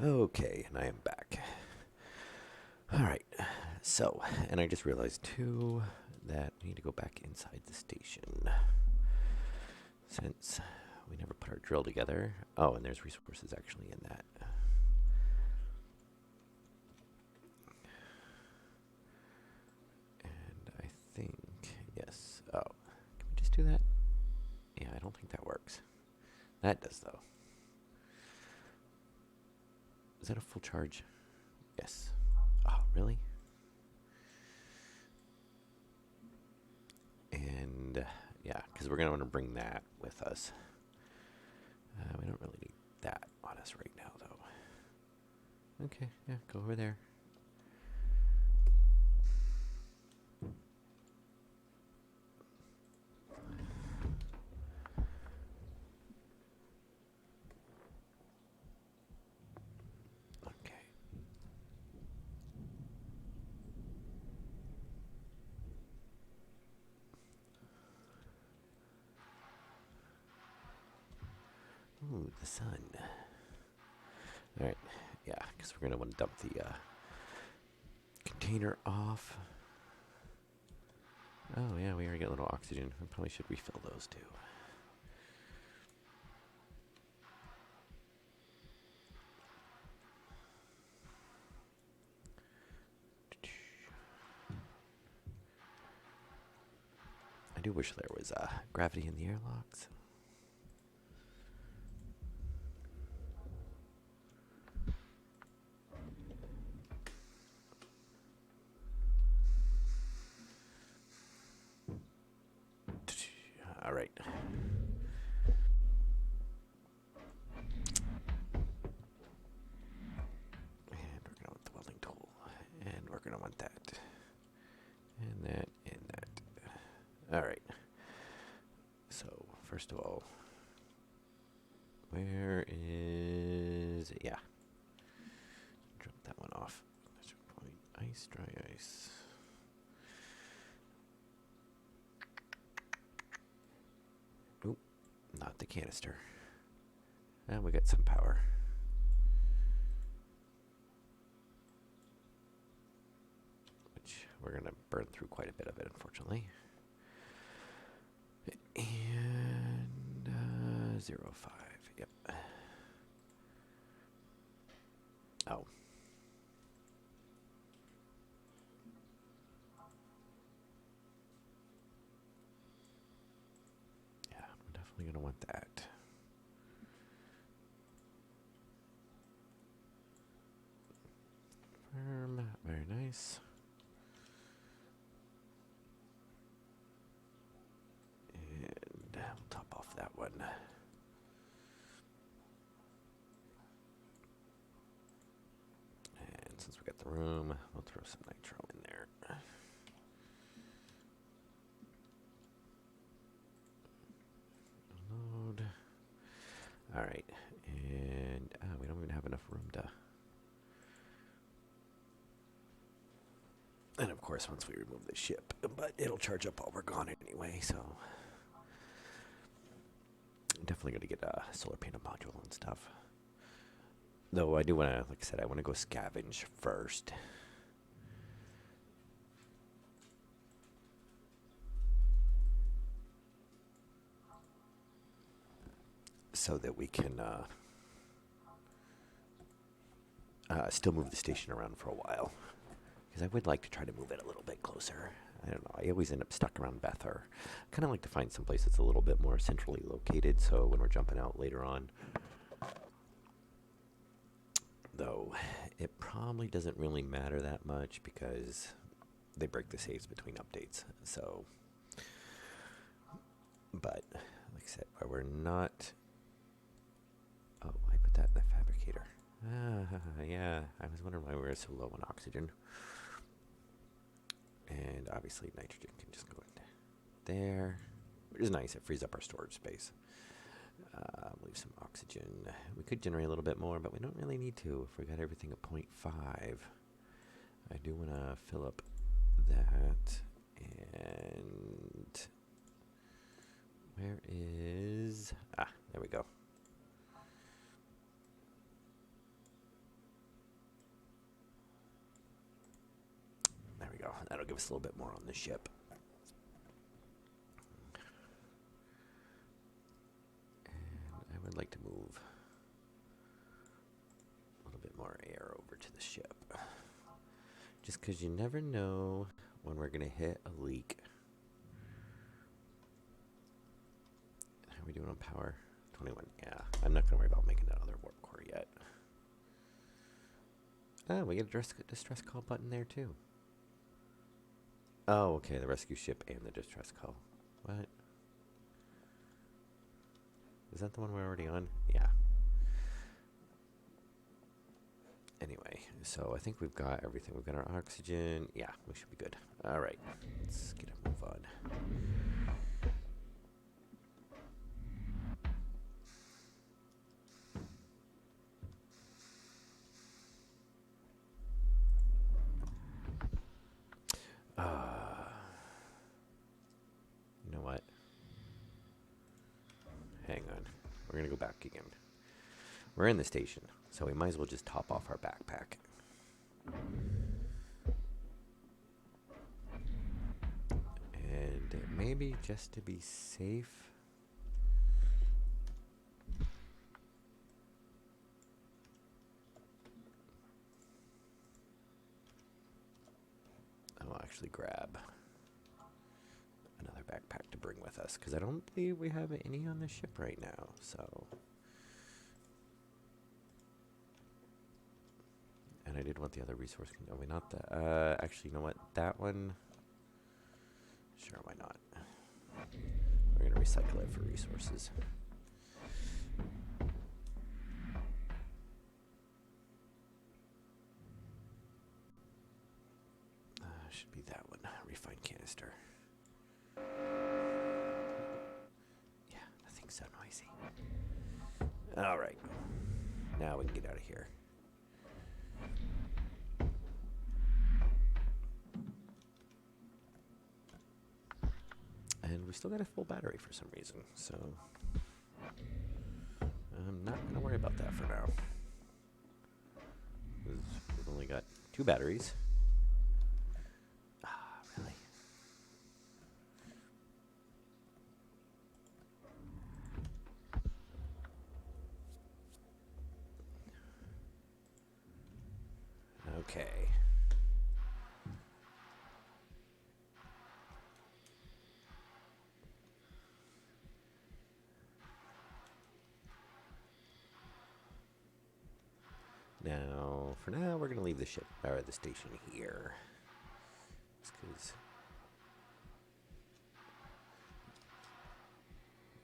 Okay, and I am back. Alright, so, and I just realized too that we need to go back inside the station. Since we never put our drill together. Oh, and there's resources actually in that. And I think, yes. Oh, can we just do that? Yeah, I don't think that works. That does, though. Is that a full charge? Yes. Oh, really? And, yeah, because we're going to want to bring that with us. We don't really need that on us right now, though. Okay, yeah, go over there. Okay. Ooh, the sun. Alright, yeah, because we're going to want to dump the container off. Oh, yeah, we already got a little oxygen. I probably should refill those, too. I do wish there was gravity in the airlocks. All right. And we're going to want the welding tool. And we're going to want that. And that, and that. All right. So, first of all, where is it? Yeah. Drop that one off. Point ice, dry ice. Oop, not the canister. And we got some power. Which we're going to burn through quite a bit of it, unfortunately. And 0.5. Yep. Oh. Yeah, I'm definitely going to want that. Firm. Very nice. And we'll top off that one. And since we got the room, we'll throw some nitro in there. Load. All right. And we don't even have enough room to... And of course, once we remove the ship, but it'll charge up while we're gone anyway, so... Definitely going to get a solar panel module and stuff. Though I do want to, like I said, I want to go scavenge first. So that we can still move the station around for a while. Because I would like to try to move it a little bit closer. I don't know, I always end up stuck around Beth, or kind of like to find someplace that's a little bit more centrally located, so when we're jumping out later on. Though, it probably doesn't really matter that much because they break the saves between updates, so... But, like I said, we're not... Oh, I put that in the fabricator. Yeah, I was wondering why we were so low on oxygen. And obviously nitrogen can just go in there, which is nice. It frees up our storage space. Leave some oxygen. We could generate a little bit more, but we don't really need to if we got everything at 0.5. I do want to fill up that. And where is... there we go. go. That'll give us a little bit more on the ship. And I would like to move a little bit more air over to the ship. Just because you never know when we're going to hit a leak. How are we doing on power? 21. Yeah, I'm not going to worry about making that other warp core yet. Oh, we get a distress call button there too. Oh, okay, the rescue ship and the distress call. What? Is that the one we're already on? Yeah. Anyway, so I think we've got everything. We've got our oxygen. Yeah, we should be good. All right, let's get a move on. You know what? Hang on. We're going to go back again. We're in the station, so we might as well just top off our backpack. And maybe just to be safe, I'll actually grab another backpack to bring with us, because I don't believe we have any on the ship right now, so... And I did want the other resource. No, wait, not that. Actually, you know what? That one... Sure, why not? We're going to recycle it for resources. Should be that one. Refined canister. Yeah, that thing's so noisy. All right. Now we can get out of here. And we still got a full battery for some reason, so I'm not going to worry about that for now. We've only got 2 batteries. Ah, really? Okay. Now, for now, we're going to leave the ship, or the station here. Just because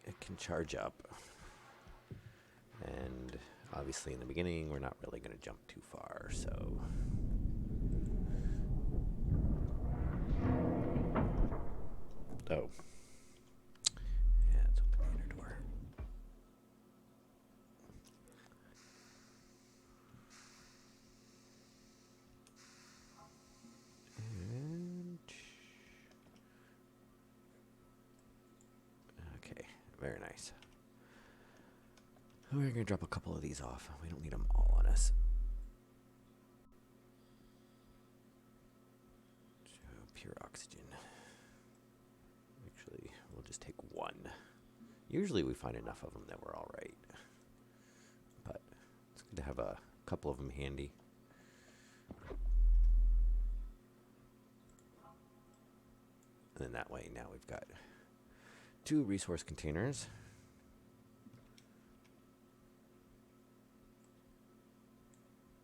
it can charge up. And obviously in the beginning, we're not really going to jump too far, so... Oh. Yeah, let's open the inner door. And... Okay, very nice. We're going to drop a couple of these off. We don't need them all on us. So, pure oxygen. Actually, we'll just take 1. Usually we find enough of them that we're all right. But it's good to have a couple of them handy. And then that way, now we've got 2 resource containers.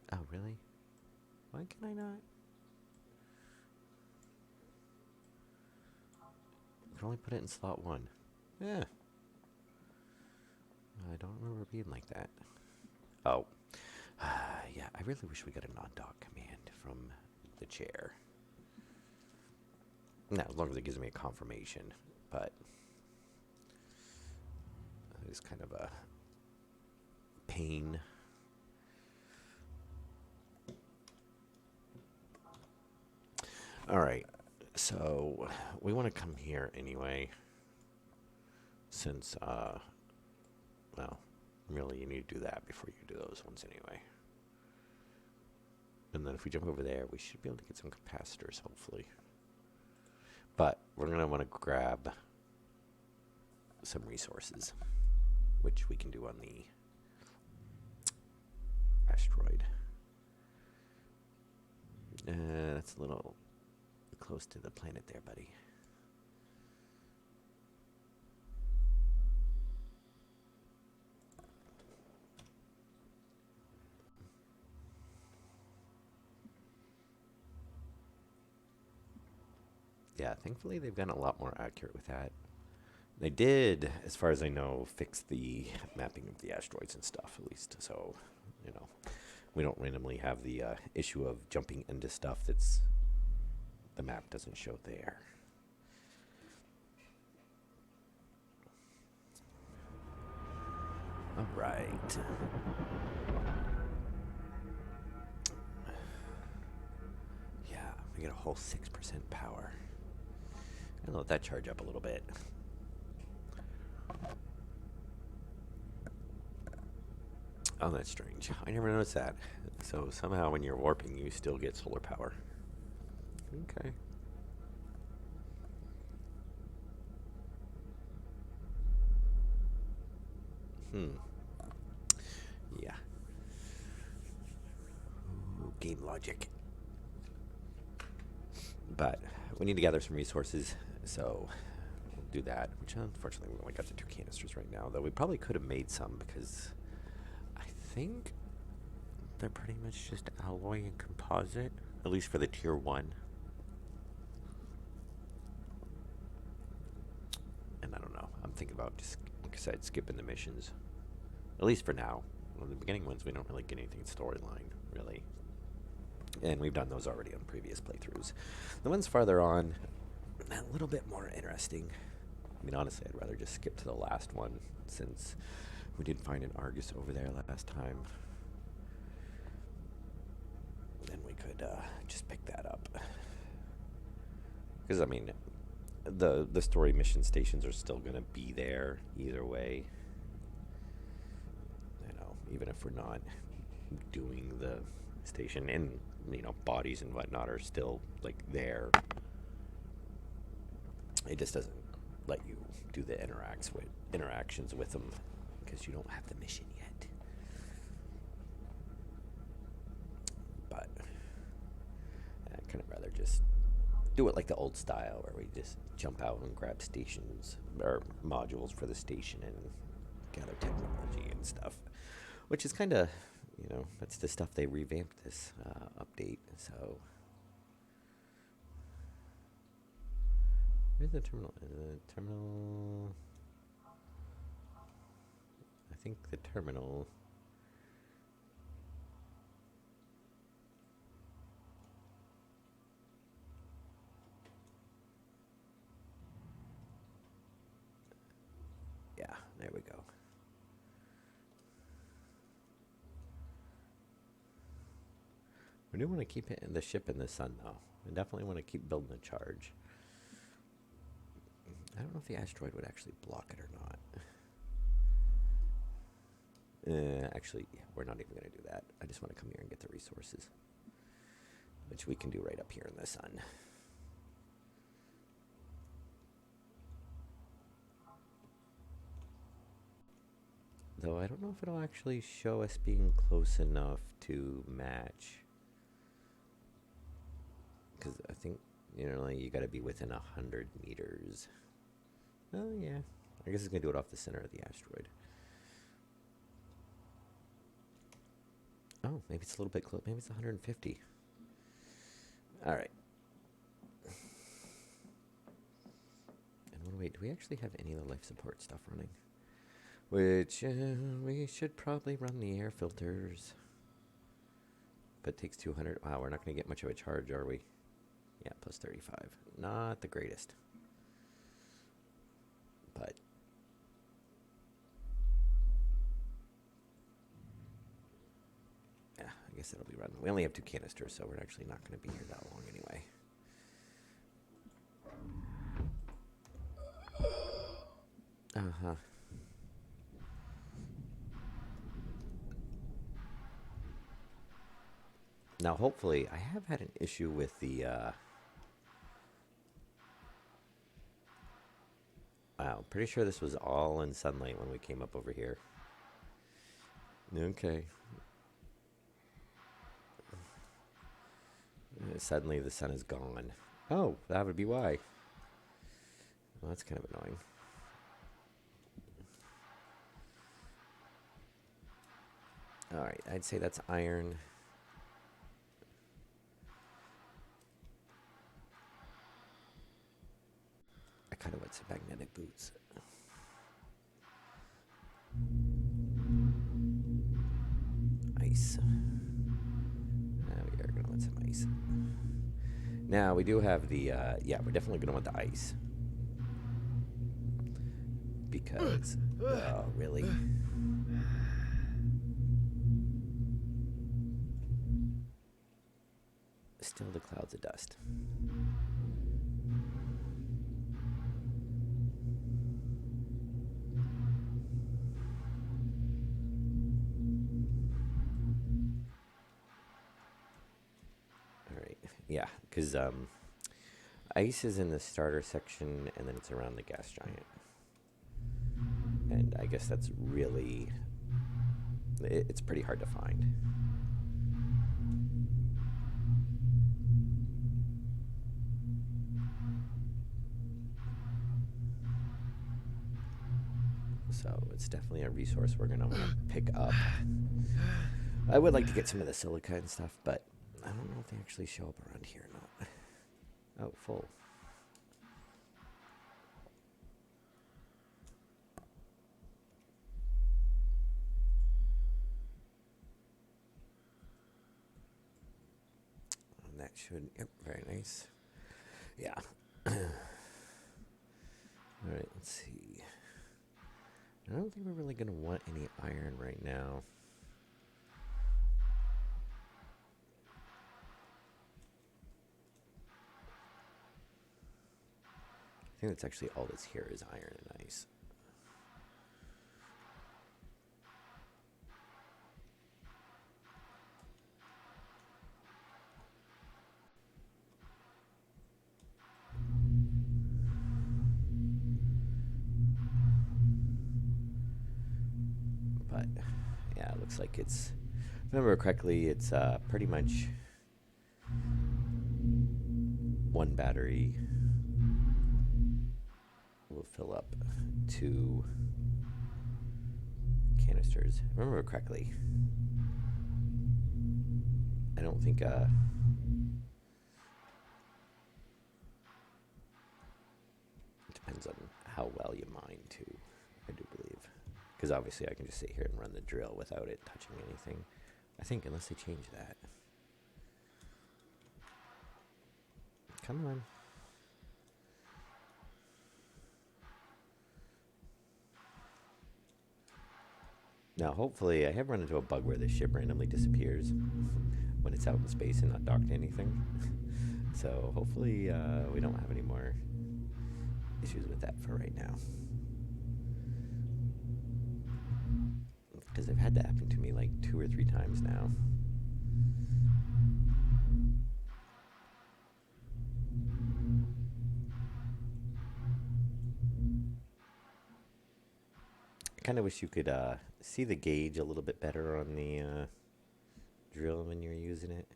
Oh, really? Why can I not? I can only put it in slot 1. Yeah. I don't remember being like that. Oh. Yeah, I really wish we got a non-dock command from the chair. No, as long as it gives me a confirmation. But it's kind of a pain. All right, so we want to come here anyway, since, well, really you need to do that before you do those ones anyway. And then if we jump over there, we should be able to get some capacitors, hopefully. But we're going to want to grab some resources, which we can do on the asteroid. That's a little close to the planet there, buddy. Yeah, thankfully they've gotten a lot more accurate with that. They did, as far as I know, fix the mapping of the asteroids and stuff, at least. So, you know, we don't randomly have the issue of jumping into stuff that's the map doesn't show there. All right. Yeah, we get a whole 6% power. I'll let that charge up a little bit. Oh, that's strange. I never noticed that. So somehow when you're warping, you still get solar power. Okay. Yeah. Ooh, game logic. But we need to gather some resources, so we'll do that. Which unfortunately we only got the 2 canisters right now, though we probably could have made some because I think they're pretty much just alloy and composite, at least for the tier 1. And I don't know. I'm thinking about just, like I said, skipping the missions. At least for now. Well, the beginning ones, we don't really get anything storyline, really. And we've done those already on previous playthroughs. The ones farther on, a little bit more interesting. I mean, honestly, I'd rather just skip to the last one, since we did find an Argus over there last time. Then we could just pick that up. Because, I mean, the story mission stations are still going to be there either way. You know, even if we're not doing the station, and, you know, bodies and whatnot are still, like, there. It just doesn't let you do the interactions with them because you don't have the mission yet. But I'd kind of rather just do it like the old style, where we just jump out and grab stations or modules for the station and gather technology and stuff, which is kind of, you know, that's the stuff they revamped this update. So where's the terminal? Terminal. I think the terminal. Yeah, there we go. We do want to keep it in the ship in the sun, though. We definitely want to keep building the charge. I don't know if the asteroid would actually block it or not. Actually, yeah, we're not even going to do that. I just want to come here and get the resources, which we can do right up here in the sun. Though I don't know if it'll actually show us being close enough to match. Because I think, you know, like, you got to be within 100 meters. Oh, yeah. I guess it's going to do it off the center of the asteroid. Oh, maybe it's a little bit close. Maybe it's 150. All right. And what do we actually have any of the life support stuff running? Which, we should probably run the air filters. But it takes 200. Wow, we're not going to get much of a charge, are we? Yeah, plus 35. Not the greatest. But yeah, I guess it'll be running. We only have 2 canisters, so we're actually not going to be here that long anyway. Uh-huh. Now, hopefully, I have had an issue with the. Wow, pretty sure this was all in sunlight when we came up over here. Okay. Suddenly the sun is gone. Oh, that would be why. Well, that's kind of annoying. Alright, I'd say that's iron. I kind of want some magnetic boots. Ice. We are going to want some ice. Now, we do have the, yeah, we're definitely going to want the ice. Because, oh, really? Still the clouds of dust. Alright, yeah, because ice is in the starter section, and then it's around the gas giant. And I guess that's really, it's pretty hard to find. So it's definitely a resource we're going to want to pick up. I would like to get some of the silica and stuff, but I don't know if they actually show up around here or not. Oh, full. And that should, yep, very nice. Yeah. All right, let's see. I don't think we're really going to want any iron right now. I think that's actually all that's here is iron and ice. But yeah, it looks like it's, if I remember correctly, it's pretty much one battery will fill up 2 canisters. If I remember correctly. I don't think it depends on how well you mine too, I do believe. Because obviously I can just sit here and run the drill without it touching anything. I think, unless they change that. Come on. Now, hopefully, I have run into a bug where this ship randomly disappears when it's out in space and not docked to anything. So hopefully we don't have any more issues with that for right now. Because they've had to happen to me like 2 or 3 times now. I kind of wish you could see the gauge a little bit better on the drill when you're using it.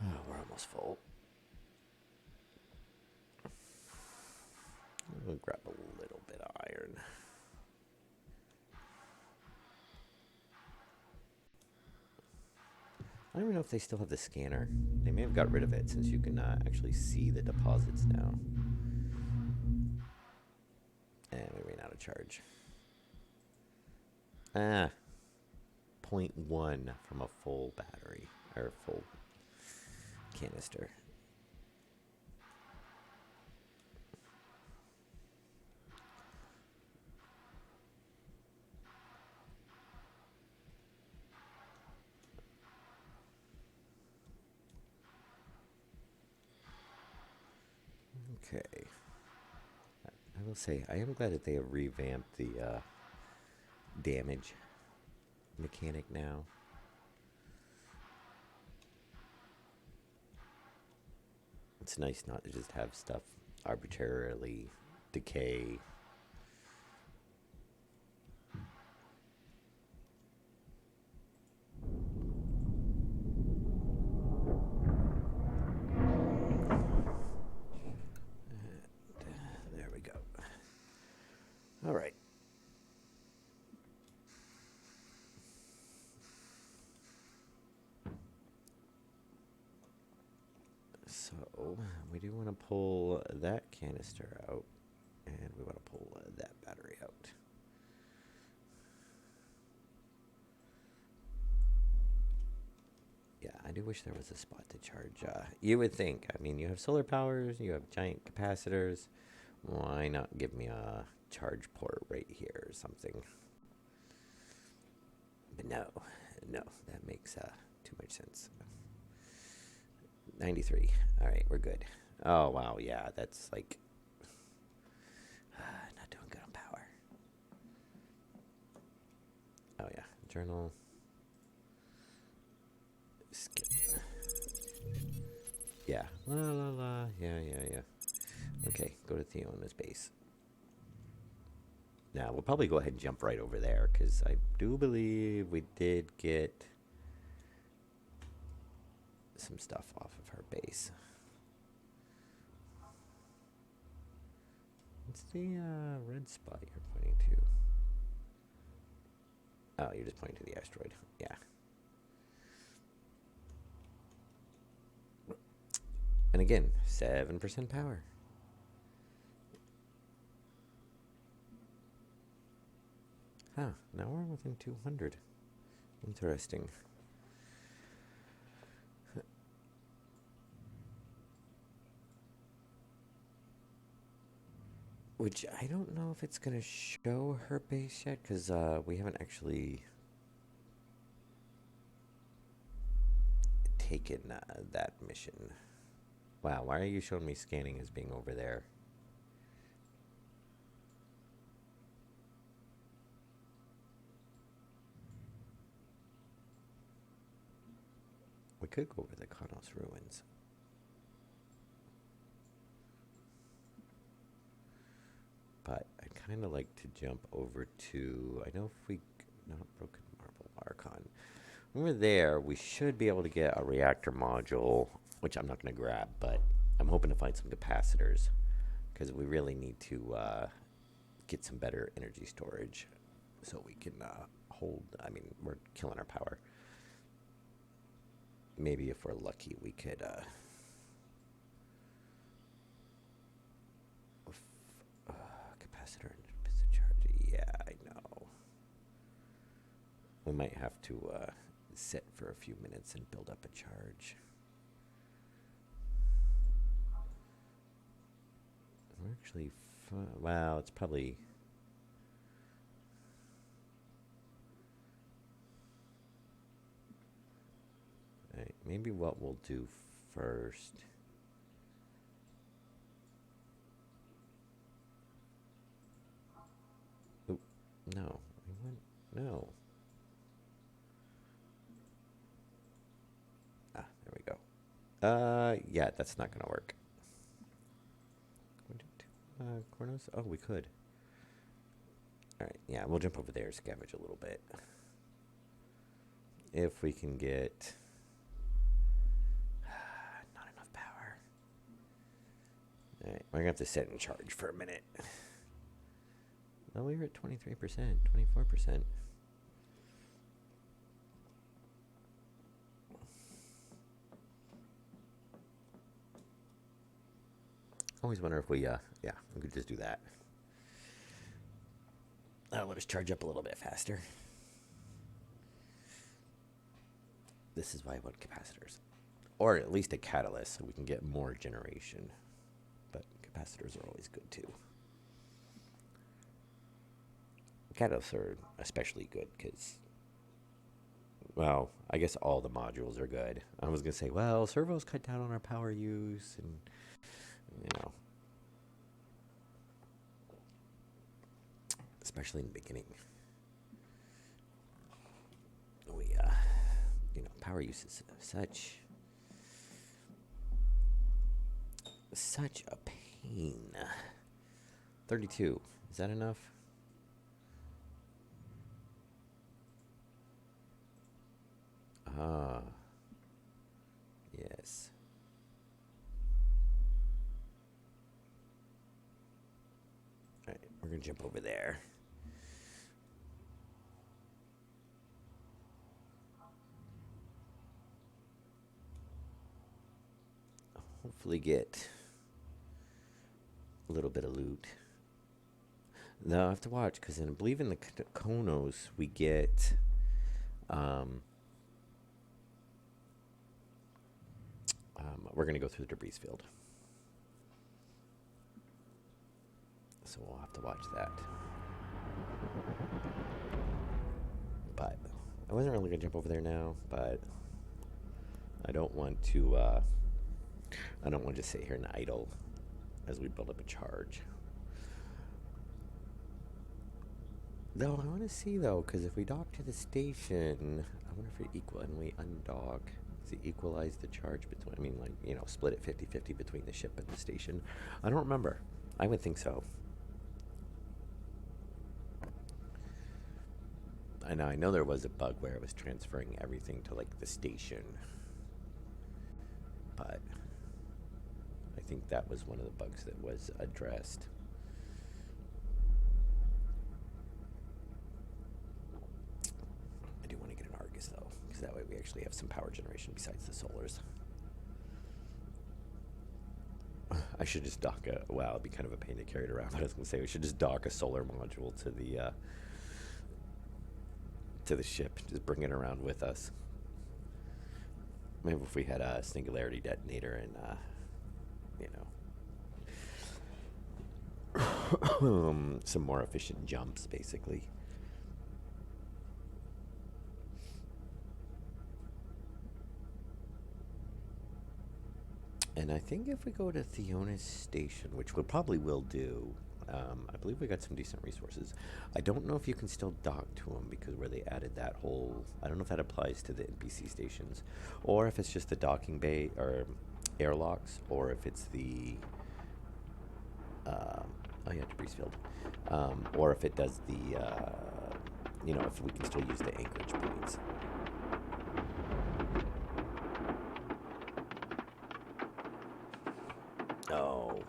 Oh, we're almost full. We'll grab a little bit of iron. I don't even know if they still have the scanner. They may have got rid of it since you can actually see the deposits now. And we ran out of charge. 0.1 from a full battery, or full canister. Okay. I will say, I am glad that they have revamped the damage mechanic now. It's nice not to just have stuff arbitrarily decay. There we go. All right. So we do want to pull that canister out, and we want to pull that battery out. Yeah, I do wish there was a spot to charge. You would think, I mean, you have solar powers, you have giant capacitors. Why not give me a charge port right here or something? But no, that makes too much sense. 93. All right, we're good. Oh, wow, yeah, that's like not doing good on power. Oh, yeah, journal. Skip. Yeah, la la la, yeah. Okay, go to Theona's base. Now, we'll probably go ahead and jump right over there, because I do believe we did get some stuff off of her base. What's the red spot you're pointing to? Oh, you're just pointing to the asteroid. Yeah. And again, 7% power. Huh, now we're within 200. Interesting. Which I don't know if it's going to show her base yet, because we haven't actually taken that mission. Wow, why are you showing me scanning as being over there? We could go over the Kanos ruins. But I'd kind of like to jump over to, I know if we, not Broken Marble Archon. When we're there, we should be able to get a reactor module, which I'm not going to grab, but I'm hoping to find some capacitors, because we really need to get some better energy storage so we can hold, I mean, we're killing our power. Maybe if we're lucky, we could capacitor and charge. Yeah, I know. We might have to sit for a few minutes and build up a charge. We're actually, wow, it's probably. Right, maybe what we'll do first. Oop, no, we went, no. Ah, there we go. Yeah, that's not gonna work. Cornos? Oh, we could. Alright, yeah, we'll jump over there, scavenge a little bit. If we can get... not enough power. Alright, we're gonna have to sit in charge for a minute. Well, we were at 23%, 24%. Always wonder if we, yeah, we could just do that. That'll let us charge up a little bit faster. This is why I want capacitors. Or at least a catalyst so we can get more generation. But capacitors are always good too. Catalysts are especially good because, well, I guess all the modules are good. I was going to say, well, servos cut down on our power use and, you know, especially in the beginning. We, you know, power use is such Such a pain. 32. Is that enough? Ah. Yes. Alright, we're gonna jump over there. Hopefully get a little bit of loot. No, I have to watch, because I believe in the Konos we get we're going to go through the debris field. So we'll have to watch that. But I wasn't really going to jump over there now, but I don't want to just sit here and idle as we build up a charge. Though I want to see, though, because if we dock to the station, I wonder if we and we undock, does it equalize the charge between, I mean, like, you know, split it 50-50 between the ship and the station? I don't remember. I would think so. I know there was a bug where it was transferring everything to, like, the station. But I think that was one of the bugs that was addressed. I do want to get an Argus, though, because that way we actually have some power generation besides the solars. I should just dock a... Wow, it'd be kind of a pain to carry it around, but I was going to say we should just dock a solar module to the ship. Just bring it around with us. Maybe if we had a singularity detonator and, some more efficient jumps, basically. And I think if we go to Theonis Station, which we probably will do, I believe we got some decent resources. I don't know if you can still dock to them, because where they added that whole... I don't know if that applies to the NPC stations, or if it's just the docking bay or airlocks, or if it's the... oh yeah, debris field. Or if it does the... if we can still use the anchorage points. Oh.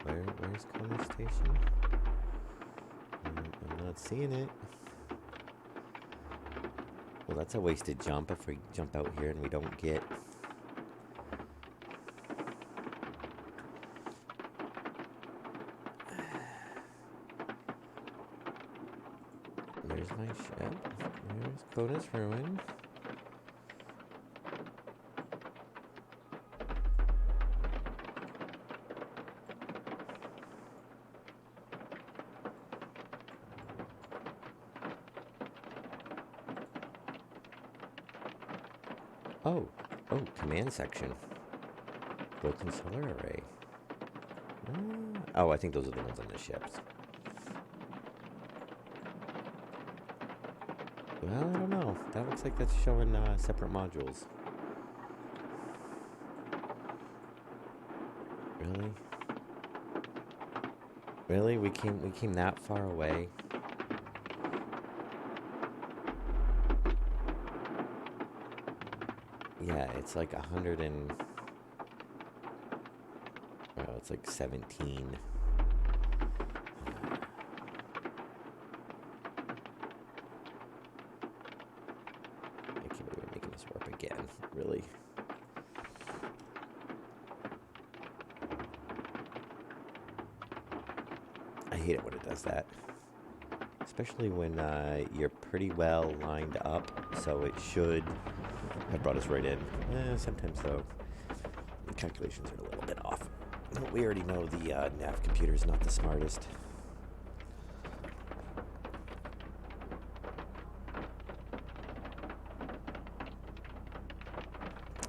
Where's Kona Station? I'm not seeing it. Well, that's a wasted jump if we jump out here and we don't get... There's my ship. There's Kona's ruin. Oh, command section. Broken solar array. Oh, I think those are the ones on the ships. Well, I don't know. That looks like that's showing separate modules. Really? Really? We came that far away? Yeah, it's like 100 and... Oh, it's like 17. I can't believe we're making this warp again. Really? I hate it when it does that. Especially when you're pretty well lined up, so it should have brought us right in. Sometimes, though, the calculations are a little bit off. But we already know the nav computer is not the smartest.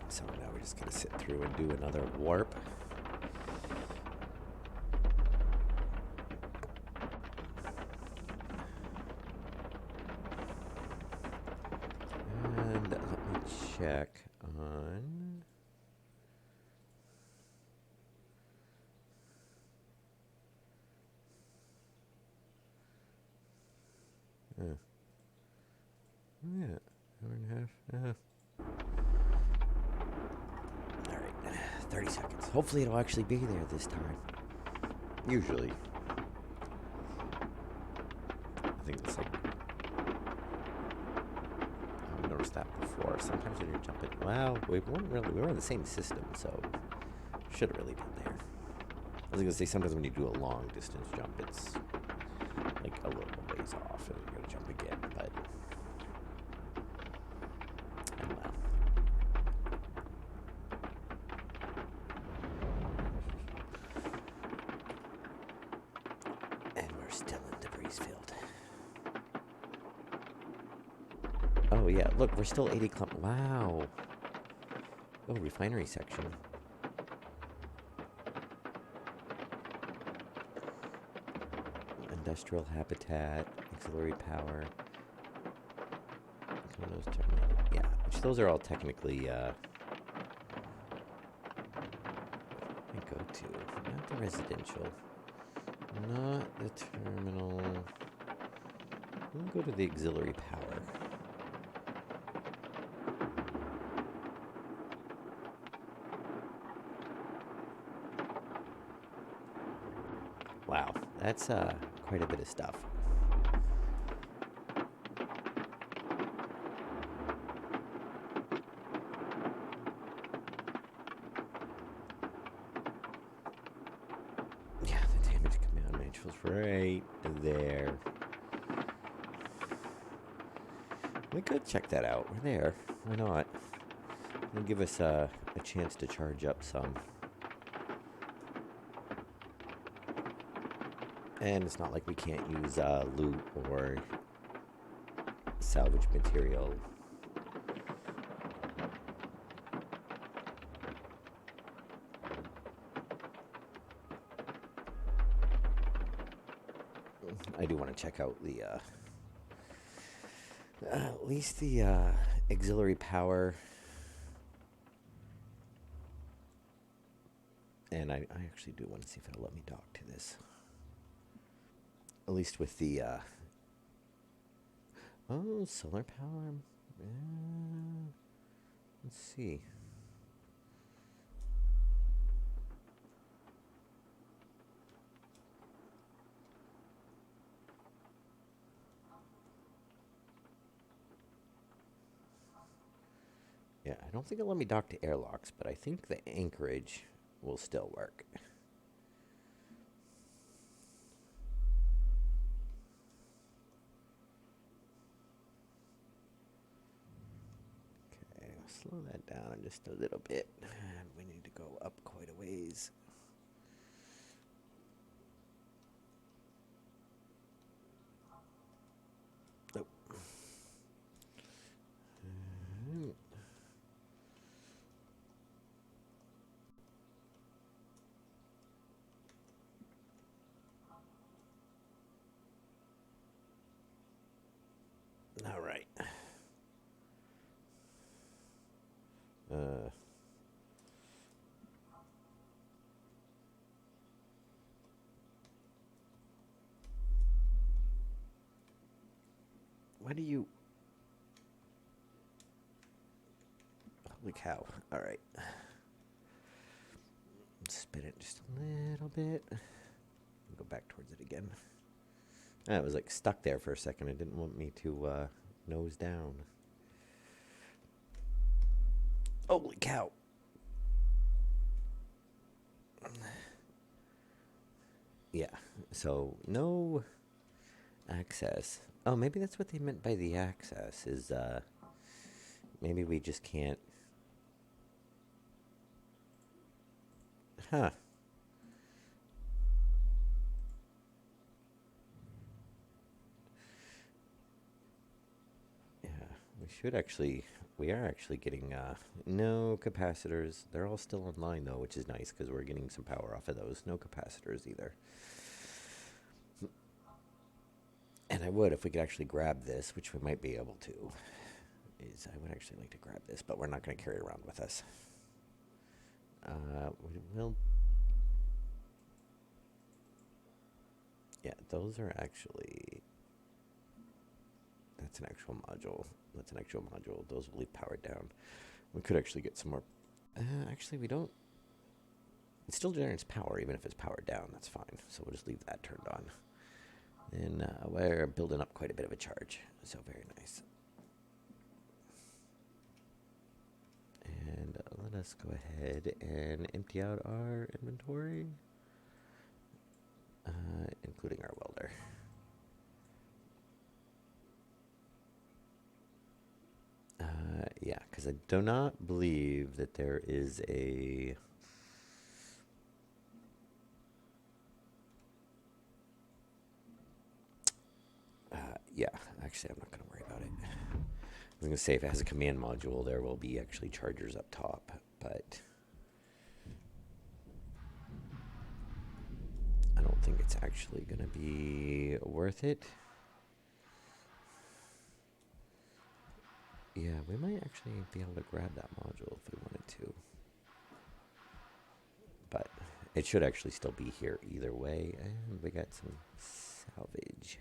So now we're just going to sit through and do another warp. And let me check on... Huh. Yeah, hour and a half. All right, 30 seconds. Hopefully it'll actually be there this time. Usually. I think it's like, I've noticed that before. Sometimes when you're jumping, well, we were in the same system, so should have really been there. I was gonna say sometimes when you do a long distance jump, it's like a little ways off, and you gotta jump again. But oh well. And we're still in debris field. Oh yeah, look, we're still 80 kilometers. Wow. Oh, refinery section. Industrial habitat, auxiliary power. Yeah, which those are all technically, go to, not the residential, not the terminal. We'll go to the auxiliary power. Wow, that's quite a bit of stuff. Yeah, the damage command manual's right there. We could check that out. We're there. Why not? It'll give us a chance to charge up some. And it's not like we can't use loot or salvage material. I do want to check out the at least the auxiliary power. And I actually do want to see if it'll let me dock to this. At least with the oh, solar power. Let's see. Yeah, I don't think it'll let me dock to airlocks, but I think the anchorage will still work. Okay, I'll slow that down just a little bit. And we need to go up quite a ways. Nope. All right. What do you... Holy cow. All right. Spin it just a little bit. Go back towards it again. It was like stuck there for a second. It didn't want me to nose down. Holy cow. Yeah, so no access. Oh, maybe that's what they meant by the access, is maybe we just can't. Huh. Yeah, we are actually getting no capacitors. They're all still online though, which is nice because we're getting some power off of those. No capacitors either. And I would, if we could actually grab this, which we might be able to, I would actually like to grab this, but we're not going to carry it around with us. We will. Yeah, those are actually that's an actual module. That's an actual module. Those will leave powered down. We could actually get some more. Actually, we don't. It still generates power even if it's powered down. That's fine. So we'll just leave that turned on. And we're building up quite a bit of a charge. So very nice. And let us go ahead and empty out our inventory, including our welder. Yeah, because I do not believe that there is a... yeah, actually, I'm not going to worry about it. I'm going to say if it has a command module, there will be actually chargers up top, but I don't think it's actually going to be worth it. Yeah, we might actually be able to grab that module if we wanted to. But it should actually still be here either way. And we got some salvage.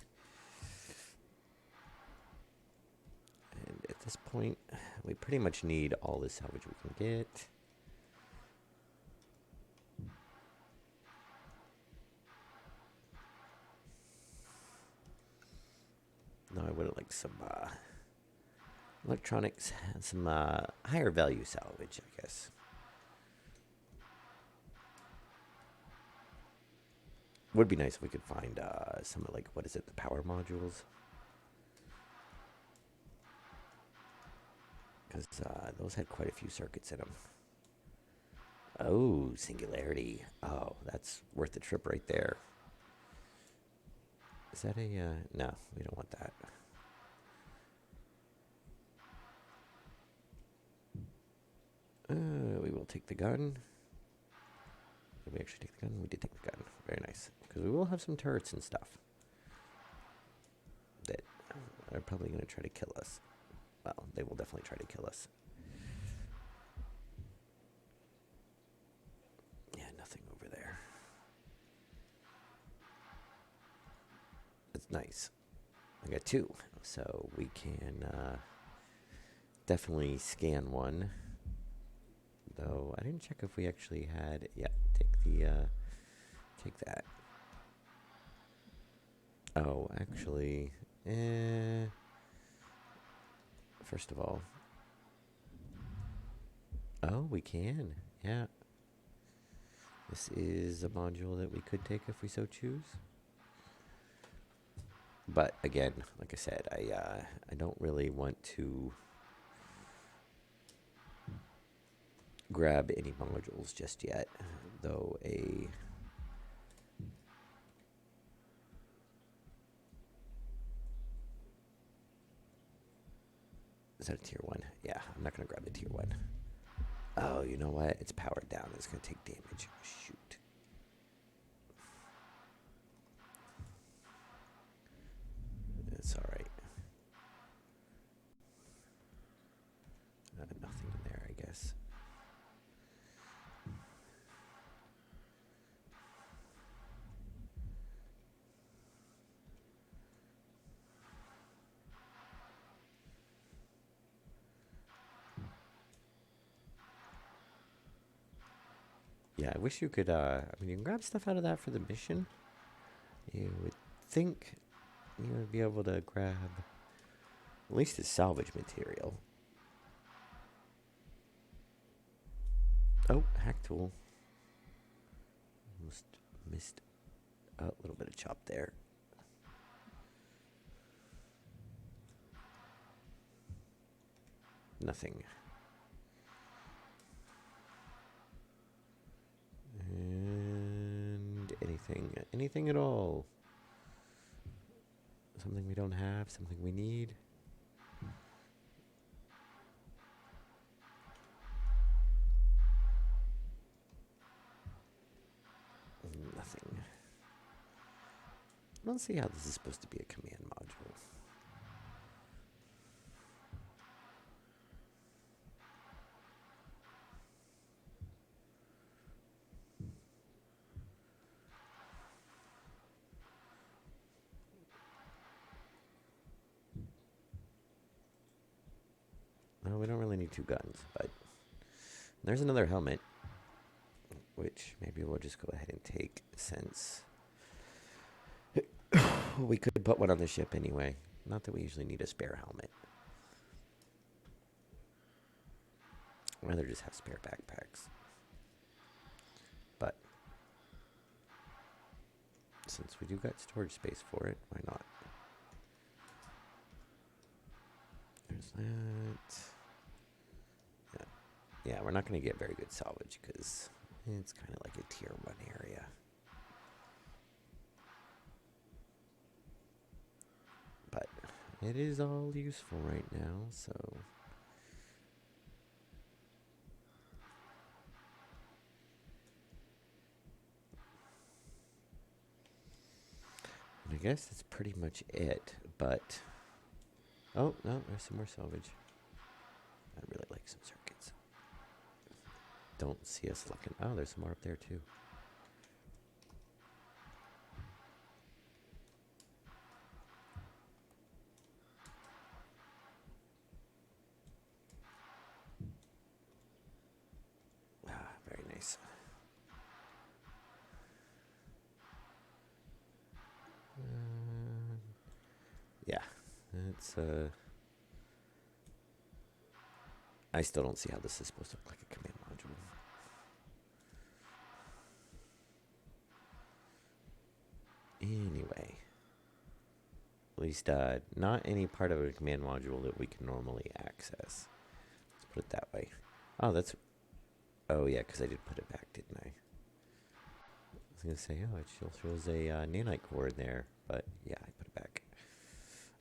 And at this point, we pretty much need all the salvage we can get. No, I would like some electronics and some higher value salvage, I guess. Would be nice if we could find some of, like, what is it, the power modules? Because those had quite a few circuits in them. Oh, singularity. Oh, that's worth the trip right there. Is that a... no, we don't want that. We will take the gun. Did we actually take the gun? We did take the gun. Very nice. Because we will have some turrets and stuff that are probably going to try to kill us. Well, they will definitely try to kill us. Yeah, nothing over there. That's nice. I got two. So we can definitely scan one. Though I didn't check if we actually had... yeah, take that. Oh, actually, first of all, oh, we can, yeah. This is a module that we could take if we so choose. But again, like I said, I don't really want to grab any modules just yet, though a... Is that a tier 1? Yeah, I'm not going to grab the tier 1. Oh, you know what? It's powered down. It's going to take damage. Shoot. It's alright. Nothing in there, I guess. Yeah, I wish you could, I mean, you can grab stuff out of that for the mission. You would think you would be able to grab at least the salvage material. Oh, hack tool. Almost missed a little bit of chop there. Nothing. And anything at all. Something we don't have, something we need. Nothing. I don't see how this is supposed to be a command module. we don't really need 2 guns, but there's another helmet, which maybe we'll just go ahead and take since we could put one on the ship anyway. Not that we usually need a spare helmet. I'd rather just have spare backpacks. But since we do got storage space for it, why not? There's that. Yeah, we're not going to get very good salvage because it's kind of like a tier 1 area. But it is all useful right now, so... And I guess that's pretty much it, but... Oh, no, there's some more salvage. I really like some circuits. Don't see us looking... Oh, there's some more up there, too. Ah, very nice. Yeah, it's I still don't see how this is supposed to look like a command module. Anyway, at least not any part of a command module that we can normally access. Let's put it that way. Oh, that's... Oh, yeah, because I did put it back, didn't I? I was going to say, oh, it still shows a nanite core in there. But, yeah, I put it back.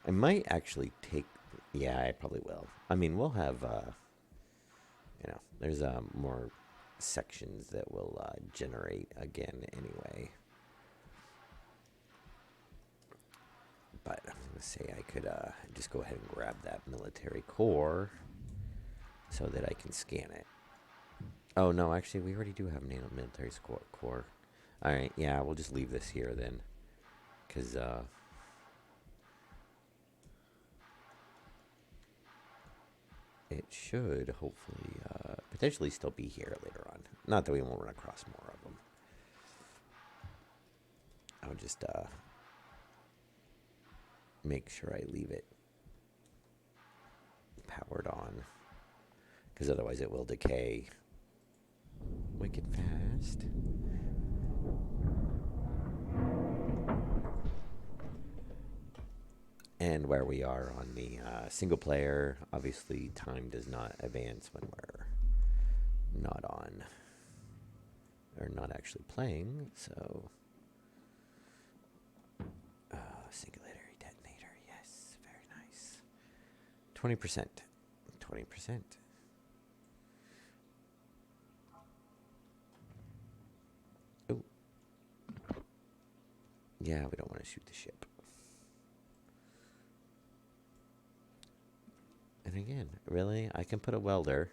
I might actually take... Yeah, I probably will. I mean, we'll have... you know, there's more sections that will generate again anyway. But I was going to say I could just go ahead and grab that military core so that I can scan it. Oh, no, actually, we already do have a military core. All right, yeah, we'll just leave this here then. Because, it should hopefully potentially still be here later on. Not that we won't run across more of them. I'll just make sure I leave it powered on, because otherwise it will decay wicked fast. And where we are on the single player, obviously time does not advance when we're not on, or not actually playing, so... Singularity detonator, yes, very nice. 20%. 20%. Oh. Yeah, we don't want to shoot the ship. And again, really? I can put a welder.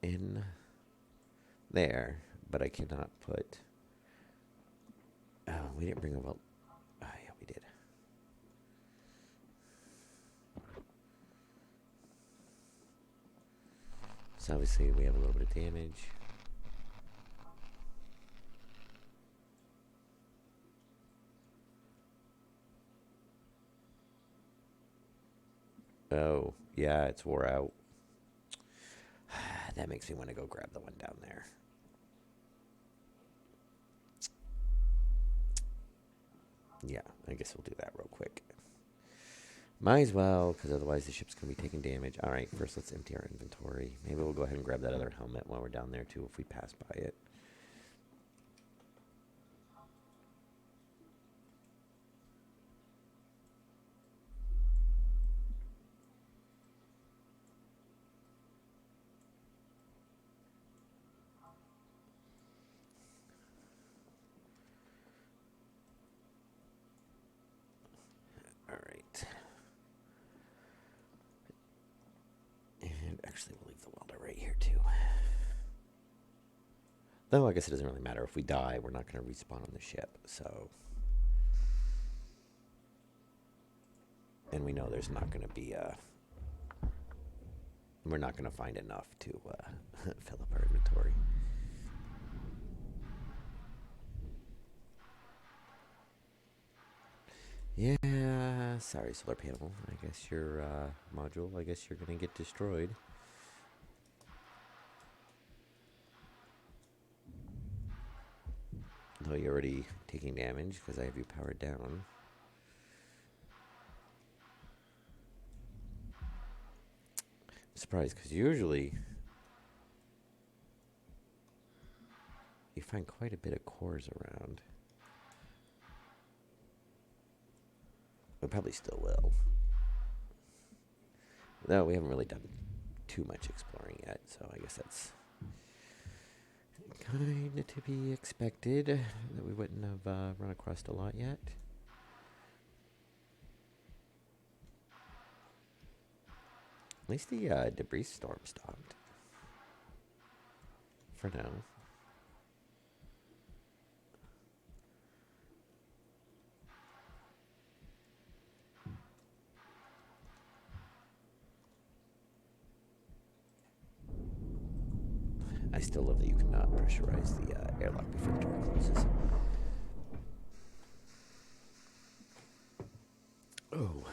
In there, but I cannot put... Oh, we didn't bring a weld... Oh, yeah, we did. So obviously we have a little bit of damage. Oh, yeah, it's wore out. That makes me want to go grab the one down there. Yeah, I guess we'll do that real quick. Might as well, because otherwise the ship's going to be taking damage. All right, first let's empty our inventory. Maybe we'll go ahead and grab that other helmet while we're down there, too, if we pass by it. All right. And actually, we'll leave the welder right here, too. Though I guess it doesn't really matter. If we die, we're not going to respawn on the ship. So, and we know there's not going to be we're not going to find enough to fill up our inventory. Yeah, sorry, solar panel. I guess your module, I guess you're going to get destroyed. Though you're already taking damage because I have you powered down. I'm surprised because usually you find quite a bit of cores around. We probably still will. No, we haven't really done too much exploring yet, so I guess that's kind of to be expected, that we wouldn't have run across a lot yet. At least the debris storm stopped. For now. I still love that you cannot pressurize the airlock before the door closes. Oh.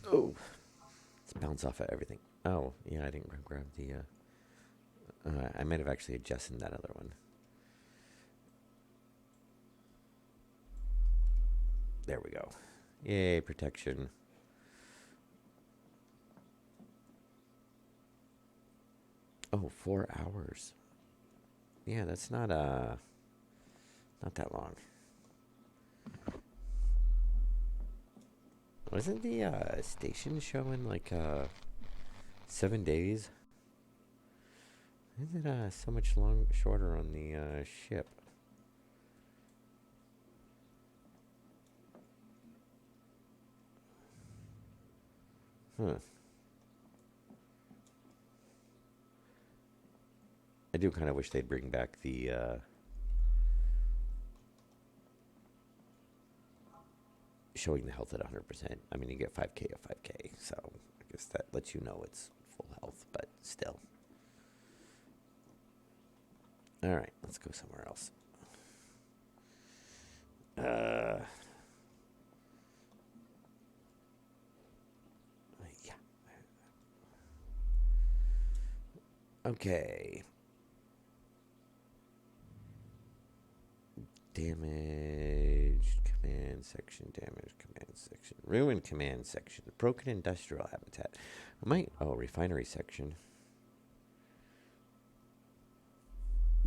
Oh. Let's bounce off of everything. Oh, yeah, I didn't grab the... I might have actually adjusted that other one. There we go. Yay, protection. Oh, 4 hours. Yeah, that's not that long. Wasn't the station showing like 7 days? Isn't it so much shorter on the ship? Huh. I do kind of wish they'd bring back the showing the health at 100%. I mean, you get 5k of 5k, so I guess that lets you know it's full health, but still. All right, let's go somewhere else. Yeah. Okay. Damaged command section, damaged command section, ruined command section, broken industrial habitat. Refinery section.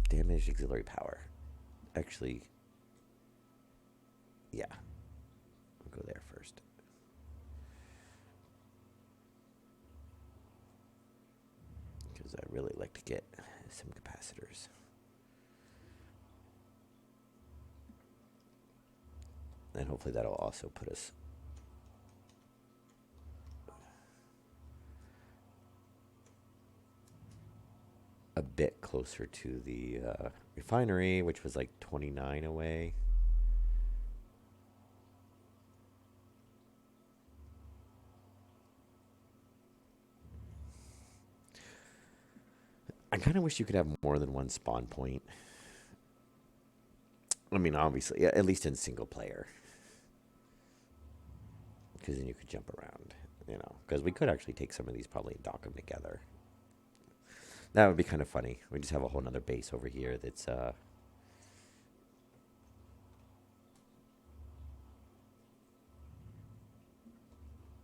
Damaged auxiliary power. Actually, yeah. I'll go there first. Because I really like to get some capacitors. And hopefully that'll also put us a bit closer to the refinery, which was like 29 away. I kind of wish you could have more than one spawn point. I mean, obviously, yeah, at least in single player. Because then you could jump around, you know. Because we could actually take some of these, probably dock them together. That would be kind of funny. We just have a whole nother base over here that's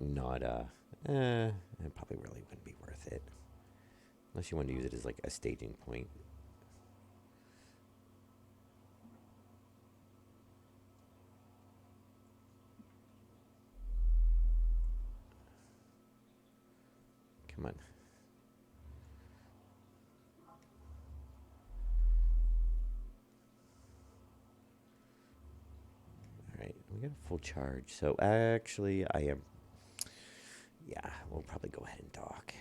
not it probably really wouldn't be worth it. Unless you want to use it as like a staging point. Come on. Alright, we got a full charge. So actually I am, yeah, we'll probably go ahead and dock.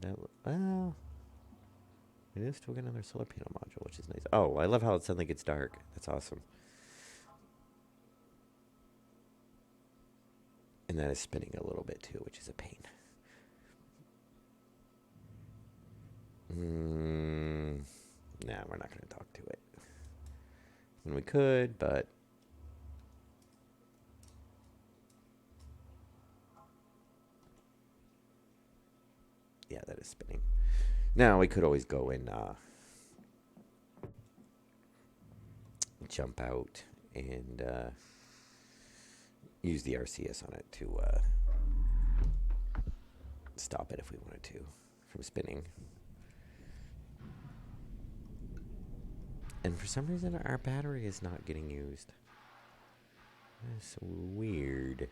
Well, it is still got another solar panel module, which is nice. Oh, I love how it suddenly gets dark. That's awesome. And that is spinning a little bit too, which is a pain. Nah, we're not going to talk to it. When we could, but yeah, that is spinning. Now we could always go and jump out and use the RCS on it to stop it if we wanted to from spinning. And for some reason, our battery is not getting used. That's weird.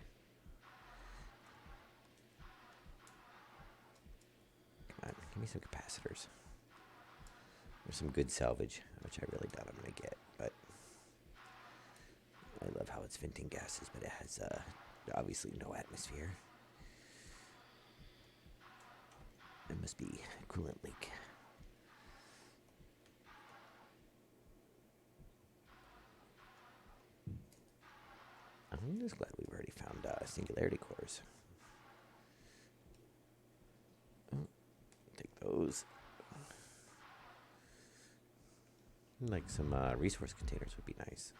Come on, give me some capacitors. There's some good salvage, which I really doubt I'm going to get, but I love how it's venting gases, but it has obviously no atmosphere. It must be a coolant leak. I'm just glad we've already found singularity cores. Oh, take those. Like some resource containers would be nice.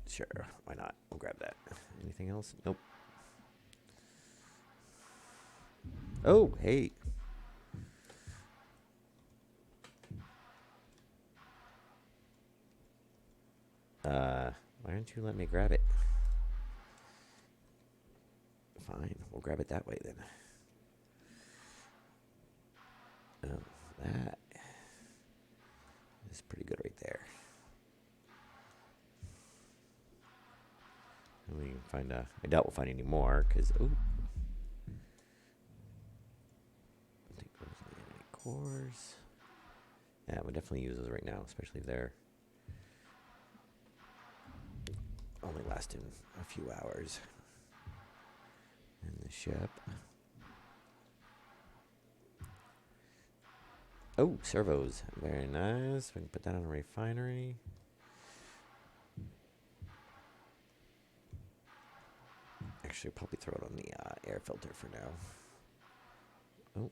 Sure, why not? We'll grab that. Anything else? Nope. Oh, hey. Why don't you let me grab it? Fine, we'll grab it that way then. Oh, that is pretty good right there. And we can find I doubt we'll find any more, because, oh. Take those cores. Yeah, we'll definitely use those right now, especially if they're only lasting a few hours. And the ship. Oh, servos. Very nice. We can put that on a refinery. Actually, probably throw it on the air filter for now. Oh.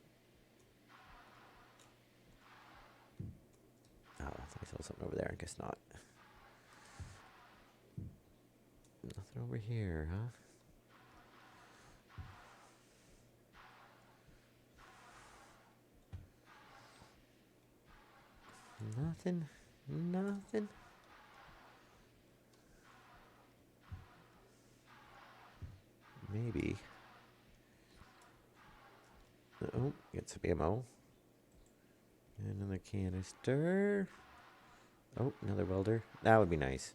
Oh, I thought I saw something over there. I guess not. Nothing over here, huh? Nothing. Nothing. Maybe. Oh, get some ammo. And another canister. Oh, another welder. That would be nice.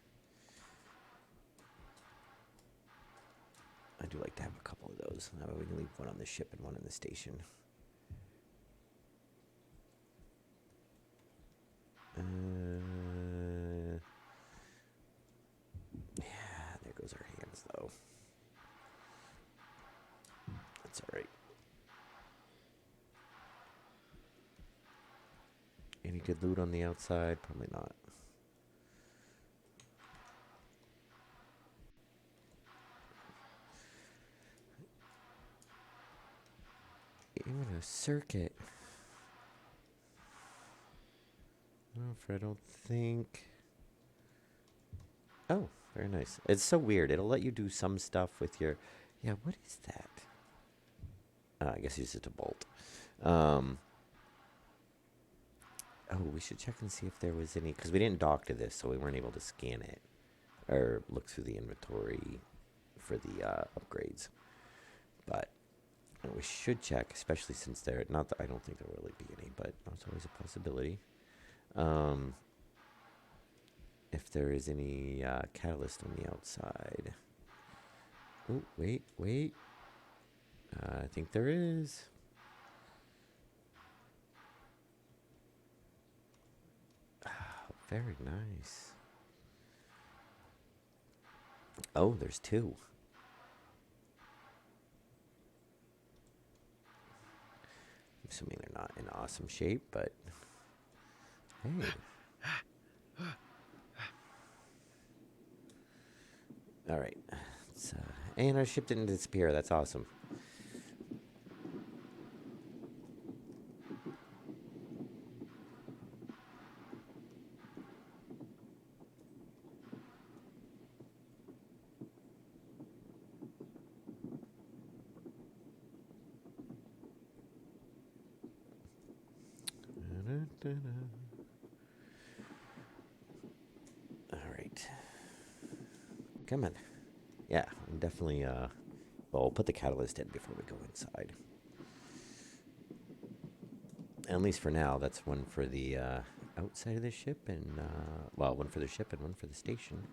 I do like to have a couple of those. That way we can leave one on the ship and one in the station. Yeah, there goes our hands, though. That's alright. Any good loot on the outside? Probably not. Even a circuit. I don't think. Oh, very nice. It's so weird. It'll let you do some stuff with your. Yeah, what is that? I guess it's just a bolt. Oh, we should check and see if there was any, because we didn't dock to this, so we weren't able to scan it or look through the inventory for the upgrades. But we should check, especially since there. Not that I don't think there will really be any, but it's always a possibility. If there is any catalyst on the outside. Oh, wait. I think there is. Very nice. Oh, there's two. assuming they're not in awesome shape, but hey. All right. And our ship didn't disappear. That's awesome. All right. Come on. Yeah, I'm definitely, well, we'll put the catalyst in before we go inside. At least for now, that's one for the outside of the ship and, well, one for the ship and one for the station.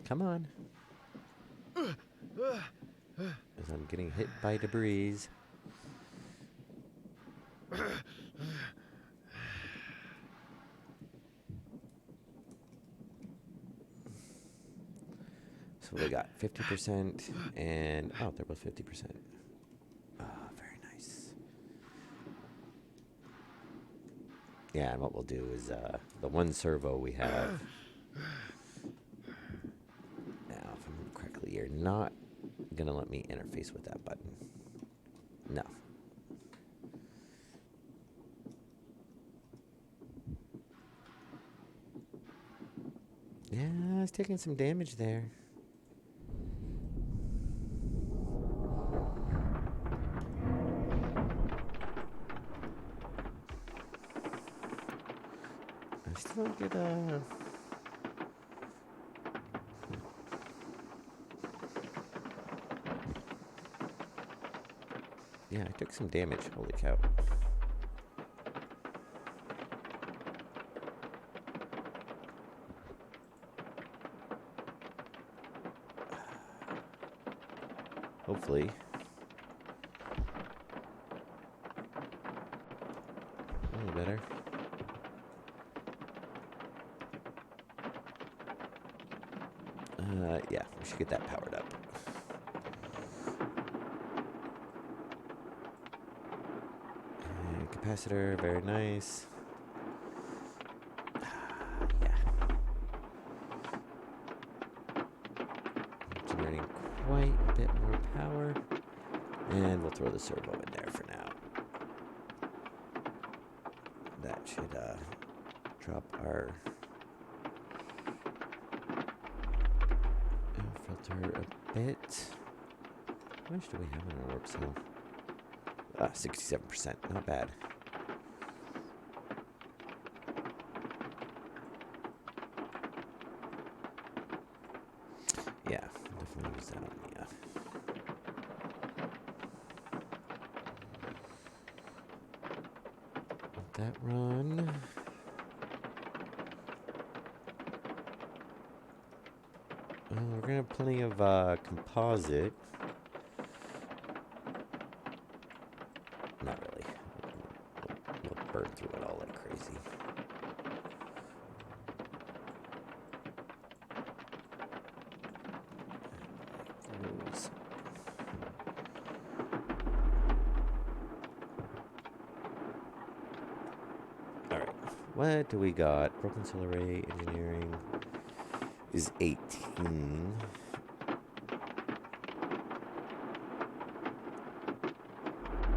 Come on. As I'm getting hit by debris. So we got 50% and, oh, there was 50%. Oh, very nice. Yeah, and what we'll do is the one servo we have. Now, if I remember correctly, you're not going to let me interface with that button. No. Yeah, I was taking some damage there. I still don't get Yeah, I took some damage. Holy cow. Hopefully. A little better. Yeah, we should get that powered up. And capacitor, very nice. Yeah. Generating quite a bit more power. And we'll throw the servo in there for now. That should drop our filter a bit. How much do we have in our warp cell? 67%, not bad. Yeah, definitely use that on the let that run. We're gonna have plenty of composite. Not really. We'll burn through it all like crazy. Alright. What do we got? Broken solar ray engineering is 18.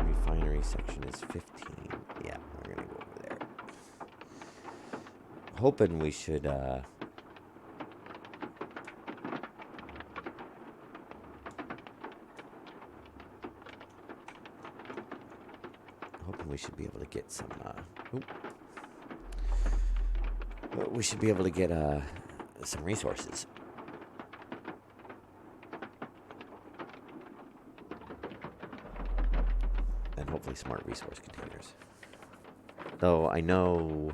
Refinery section is 15. Yeah, we're gonna go over there. Hoping we should be able to get some we should be able to get some resources. And hopefully smart resource containers. Though I know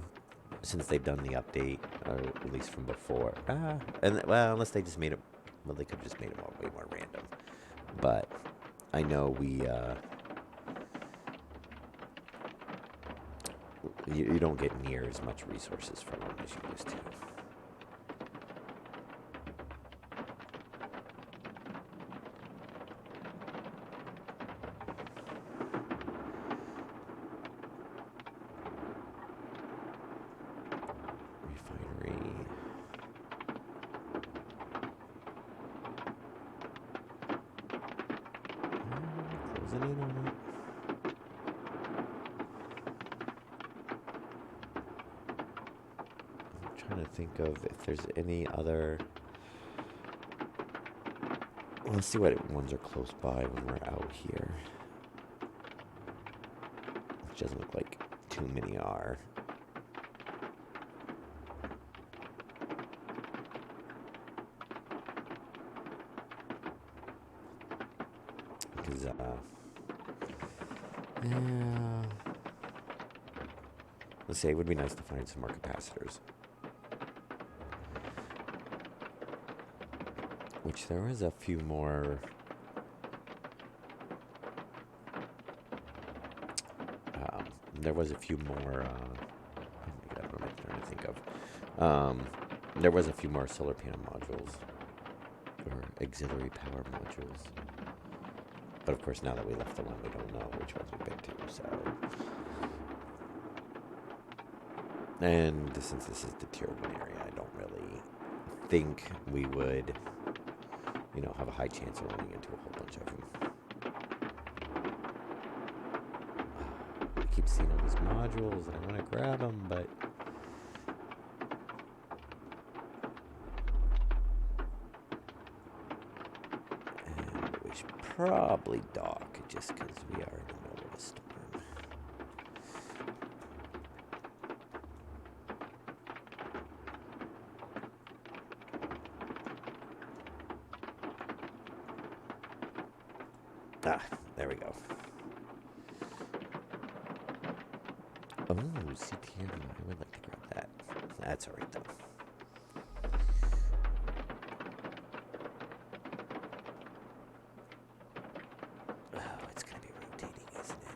since they've done the update, or at least from before, well, unless they just made it, well, they could have just made it way more random. But I know you don't get near as much resources from them as you used to. closing in on it. I'm trying to think of if there's any other. Well, let's see what ones are close by when we're out here. Which doesn't look like too many are. Because, yeah. Let's say it would be nice to find some more capacitors. Which there was a few more. There was a few more. Oh my god, what am I trying to think of? There was a few more solar panel modules or auxiliary power modules. But of course, now that we left the one, we don't know which ones we've been to. So, and since this is the tier 1 area, I don't really think we would, have a high chance of running into a whole bunch of them. I keep seeing all these modules, and I want to grab them, but and we should probably dock just because we are in the middle of a storm. There we go. Oh, CTM. I would like to grab that. That's alright, though. Oh, it's going to be rotating, isn't it?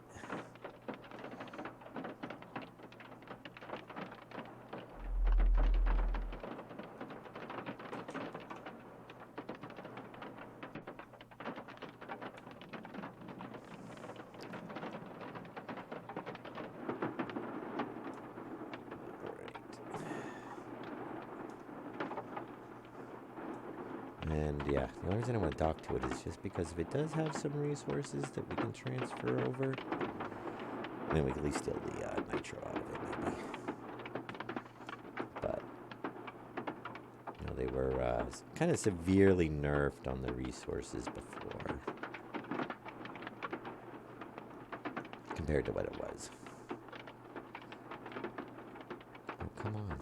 And yeah, the only reason I want to dock to it is just because if it does have some resources that we can transfer over, then we can at least steal the nitro out of it, maybe. But, they were kind of severely nerfed on the resources before, compared to what it was. Oh, come on.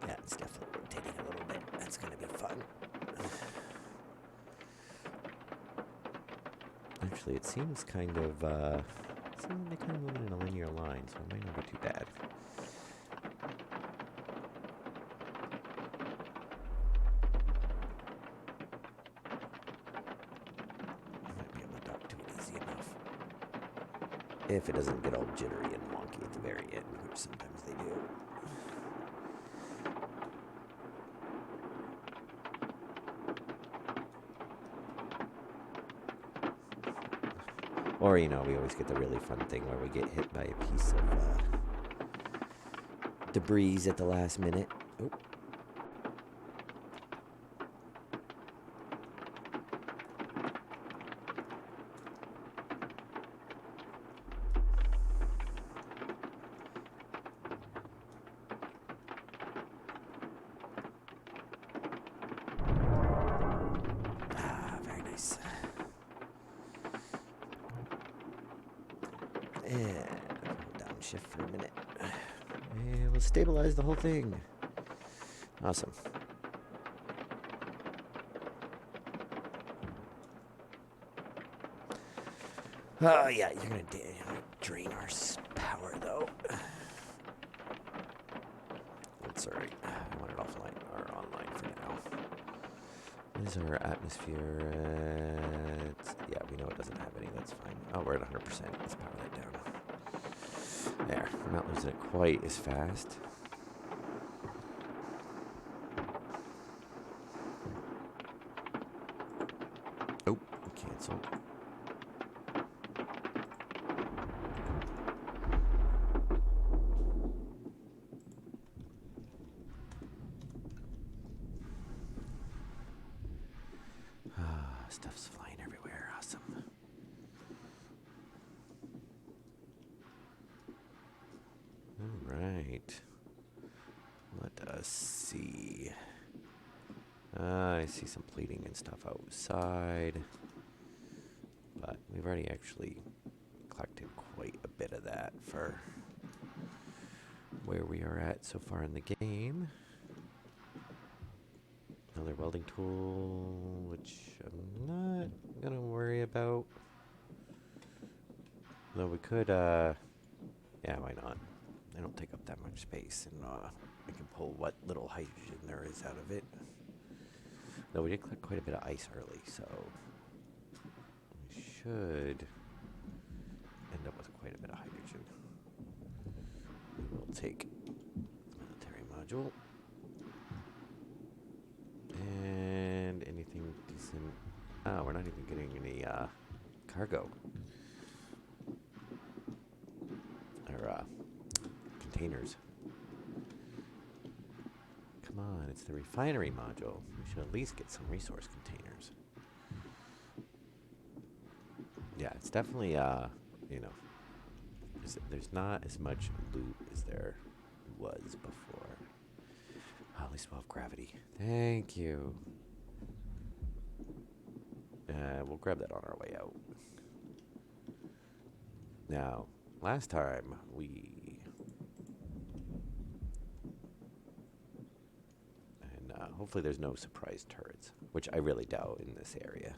Yeah, it's definitely rotating a little bit. That's going to be fun. Actually, it seems kind of, they're kind of moving in a linear line, so it might not be too bad. I might be able to dock to it easy enough. If it doesn't get all jittery and wonky at the very end, which sometimes they do. Or, we always get the really fun thing where we get hit by a piece of debris at the last minute. Oh. Very nice. And downshift for a minute. And we'll stabilize the whole thing. Awesome. Oh, yeah, you're going to drain our power, though. That's alright. I want it offline or online for now. What is our atmosphere at? Yeah, we know it doesn't have any. That's fine. Oh, we're at 100%. Let's power that down. There. We're not losing it quite as fast. Oh, console. Stuff's flying everywhere. Awesome. All right. Let us see. I see some plating and stuff outside. But we've already actually collected quite a bit of that for where we are at so far in the game. Another welding tool, which I'm not going to worry about. Though we could, yeah, why not? They don't take up that much space, and I can pull what little hydrogen there is out of it. Though we did collect quite a bit of ice early, so we should end up with quite a bit of hydrogen. We will take the military module. And anything decent. Oh, we're not even getting any cargo. Or containers. Come on, it's the refinery module. We should at least get some resource containers. Yeah, it's definitely, you know, there's not as much loot as there was before. Oh, at least we'll have gravity. Thank you. We'll grab that on our way out. Now, last time we... And hopefully there's no surprise turrets, which I really doubt in this area.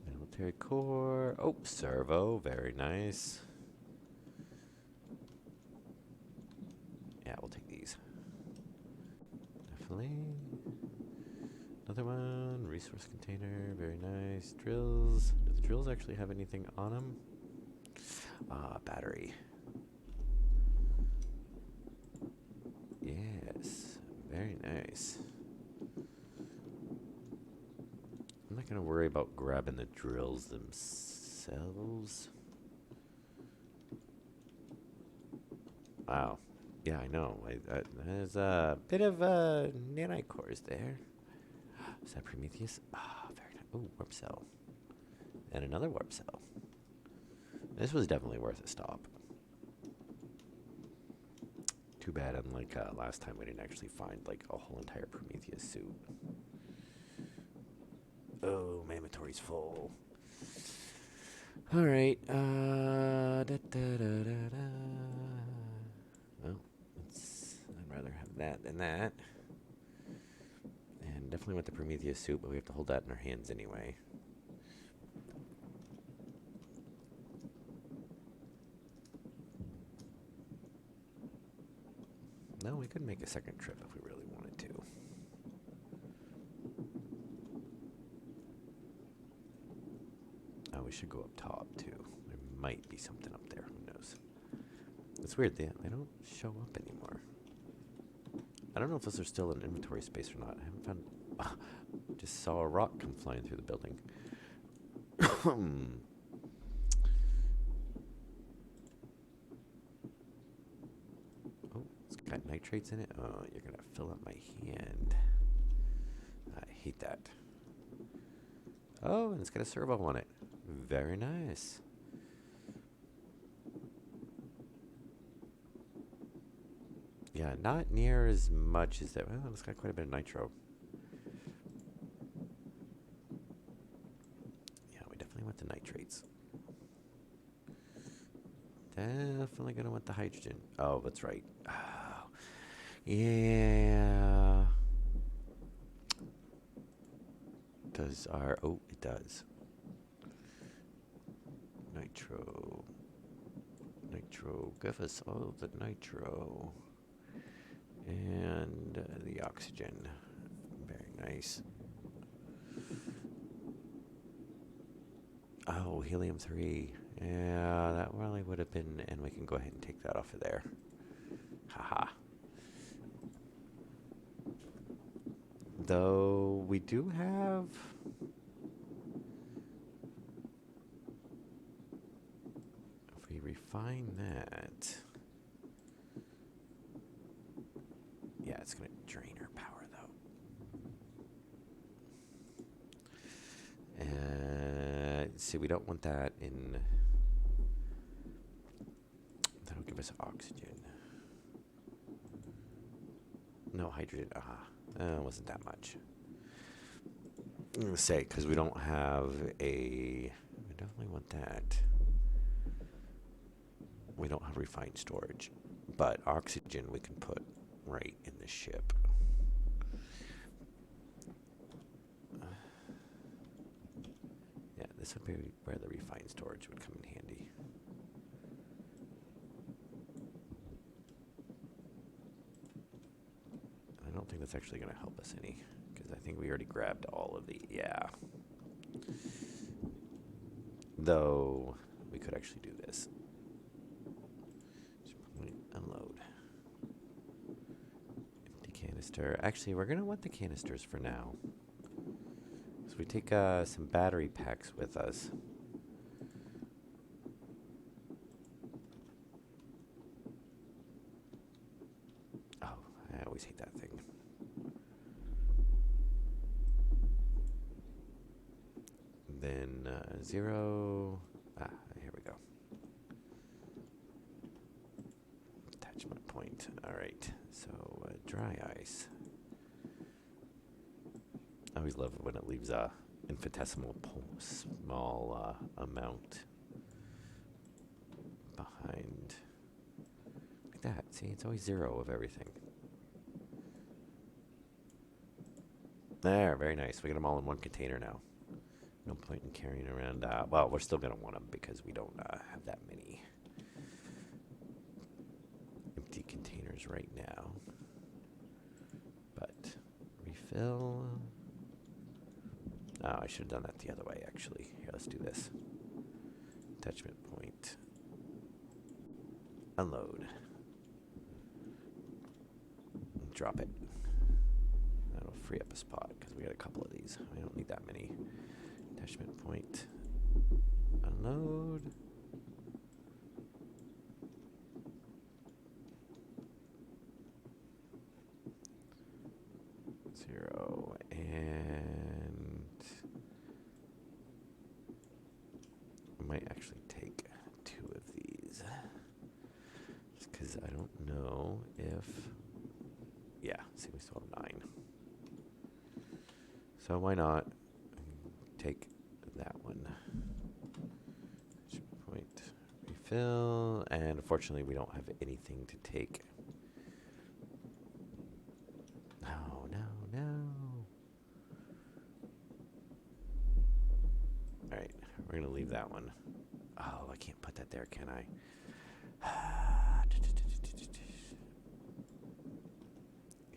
Military core. Oh, servo. Very nice. Yeah, we'll take these. Definitely. Another one. Resource container. Very nice. Drills. Do the drills actually have anything on them? Battery. Yes. Very nice. I'm not going to worry about grabbing the drills themselves. Wow. Yeah, I know. There's a bit of nanite cores there. Is that Prometheus? Ah, very nice. Oh, warp cell. And another warp cell. This was definitely worth a stop. Too bad, unlike last time, we didn't actually find like a whole entire Prometheus suit. Oh, my inventory's full. All right. Well, I'd rather have that than that. And definitely want the Prometheus suit, but we have to hold that in our hands anyway. No, we could make a second trip if we really wanted to. Oh, we should go up top, too. There might be something up there. Who knows? It's weird. They don't show up anymore. I don't know if those are still in inventory space or not. I haven't found... just saw a rock come flying through the building. Oh, it's got nitrates in it. Oh, you're going to fill up my hand. I hate that. Oh, and it's got a servo on it. Very nice. Yeah, not near as much as that. Well, it's got quite a bit of nitro. Yeah, we definitely want the nitrates. Definitely gonna want the hydrogen. Oh, that's right. Oh, yeah. Does our... Oh, it does. Nitro. Nitro. Give us all the nitro. And the oxygen. Very nice. Oh, helium-3. Yeah, that really would have been, and we can go ahead and take that off of there. Haha. Though we do have... If we refine that... Yeah, it's going to drain our power, though. And see, we don't want that in... That'll give us oxygen. No hydrogen. It wasn't that much. I'm going to say, because we don't have a... We definitely want that. We don't have refined storage. But oxygen we can put right in the ship. Yeah, this would be where the refined storage would come in handy. I don't think that's actually going to help us any, because I think we already grabbed all of the... Yeah. Though, we could actually do this. Unload. Empty canister. Actually, we're going to want the canisters for now. So we take some battery packs with us. Oh, I always hate that thing. Then 0. Here we go. Attachment point. All right. So dry ice. I always love it when it leaves a infinitesimal small amount behind. Like that. See, it's always 0 of everything. There, very nice. We got them all in one container now. No point in carrying around. Well, we're still going to want them because we don't have that many empty containers right now. But refill. Oh, I should have done that the other way, actually. Here, let's do this. Attachment point. Unload. Drop it. That'll free up a spot because we got a couple of these. We don't need that many. Attachment point. Unload. Zero. And I might actually take 2 of these. Just because I don't know if... Yeah, see, we still have 9. So why not take that one? Point, refill, and unfortunately we don't have anything to take. No, no, no. All right, we're gonna leave that one. Oh, I can't put that there, can I?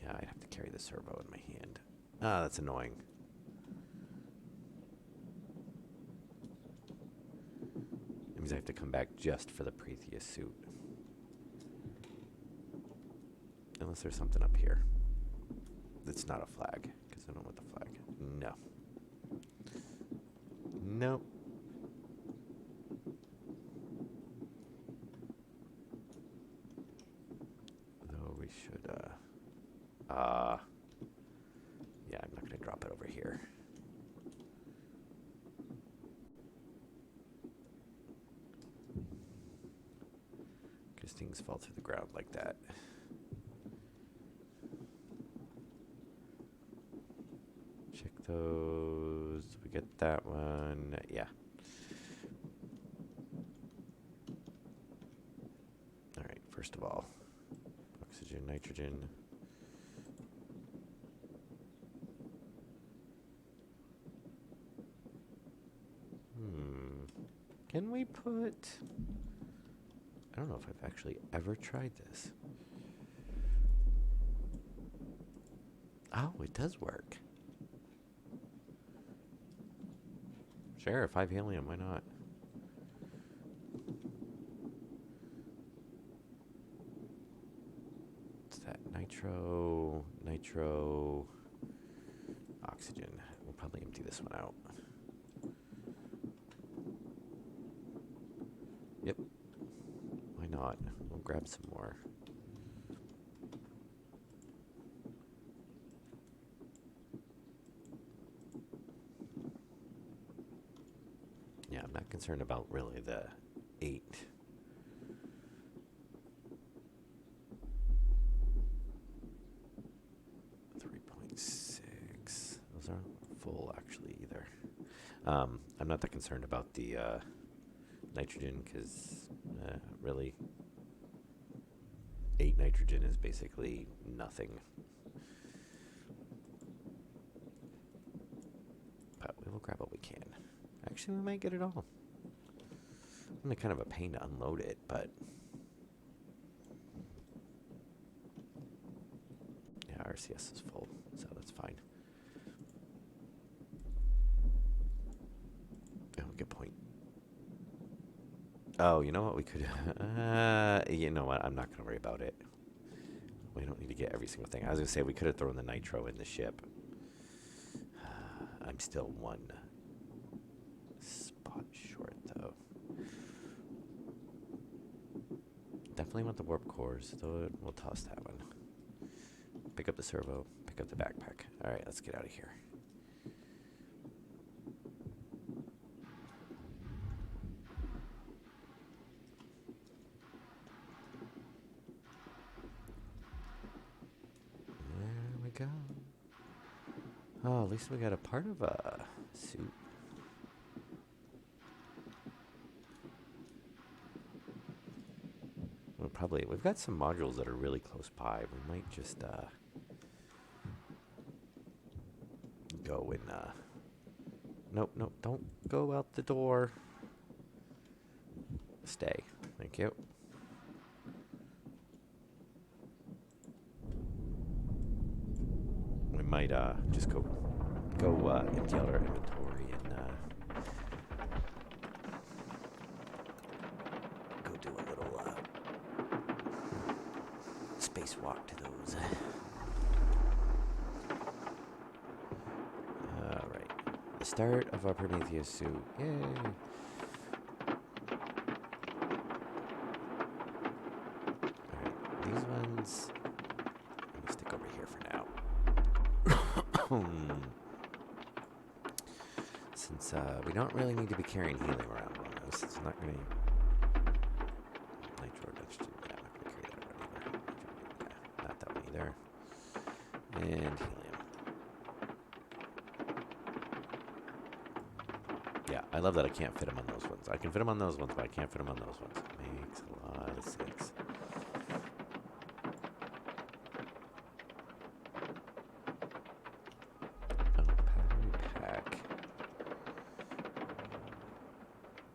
Yeah, I'd have to carry the servo in my hand. Ah, that's annoying. It means I have to come back just for the Prometheus suit. Unless there's something up here. That's not a flag, because I don't want the flag. No. Nope. Though we should, yeah, I'm not going to drop it over here. Because things fall through the ground like that. Check those. We get that one. Yeah. All right, first of all, oxygen, nitrogen. Can we put... I don't know if I've actually ever tried this. Oh, it does work. Sure, 5 helium, why not? nitro, oxygen. We'll probably empty this one out. Yep. Why not? We'll grab some more. Yeah, I'm not concerned about really the 8. 3.6. Those aren't full actually either. I'm not that concerned about the nitrogen because really 8 nitrogen is basically nothing. But we will grab what we can. Actually, we might get it all. It's kind of a pain to unload it, but yeah, RCS is full, so that's fine. Oh, good point. Oh, you know what? We could. You know what? I'm not going to worry about it. We don't need to get every single thing. I was going to say we could have thrown the nitro in the ship. I'm still one spot short, though. Definitely want the warp cores, though we'll toss that one. Pick up the servo, pick up the backpack. All right, let's get out of here. There we go. Oh, at least we got a part of a suit. We've got some modules that are really close by. We might just go and nope, don't go out the door. Stay. Thank you. We might just go empty out our inventory and go do a little spacewalk to those. All right, the start of our Prometheus suit. Yay! All right, these ones. I'm gonna stick over here for now. Since we don't really need to be carrying helium around on this, it's not going to... Nitro, nitrogen, yeah, I'm not going to carry that around either. Yeah, not that one either. And helium. Yeah, I love that I can't fit them on those ones. I can fit them on those ones, but I can't fit them on those ones. Makes a lot of sense.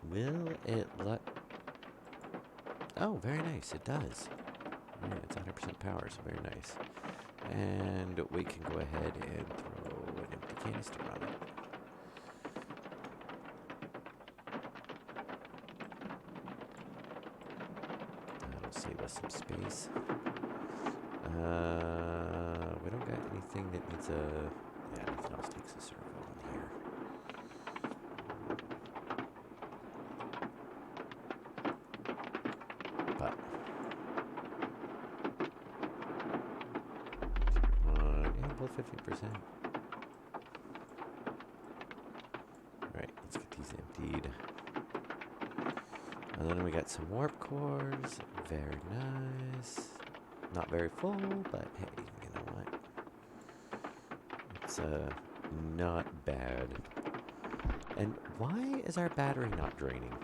Will it let... Oh, very nice. It does. Yeah, it's 100% power, so very nice. And we can go ahead and throw an empty canister on it. That'll save us some space. We don't got anything that needs a... Yeah, nothing else takes a servo in here. But yeah, both 50%. Alright, let's get these emptied. And then we got some warp cores. Very nice. Not very full, but hey, you know what? It's not bad. And why is our battery not draining?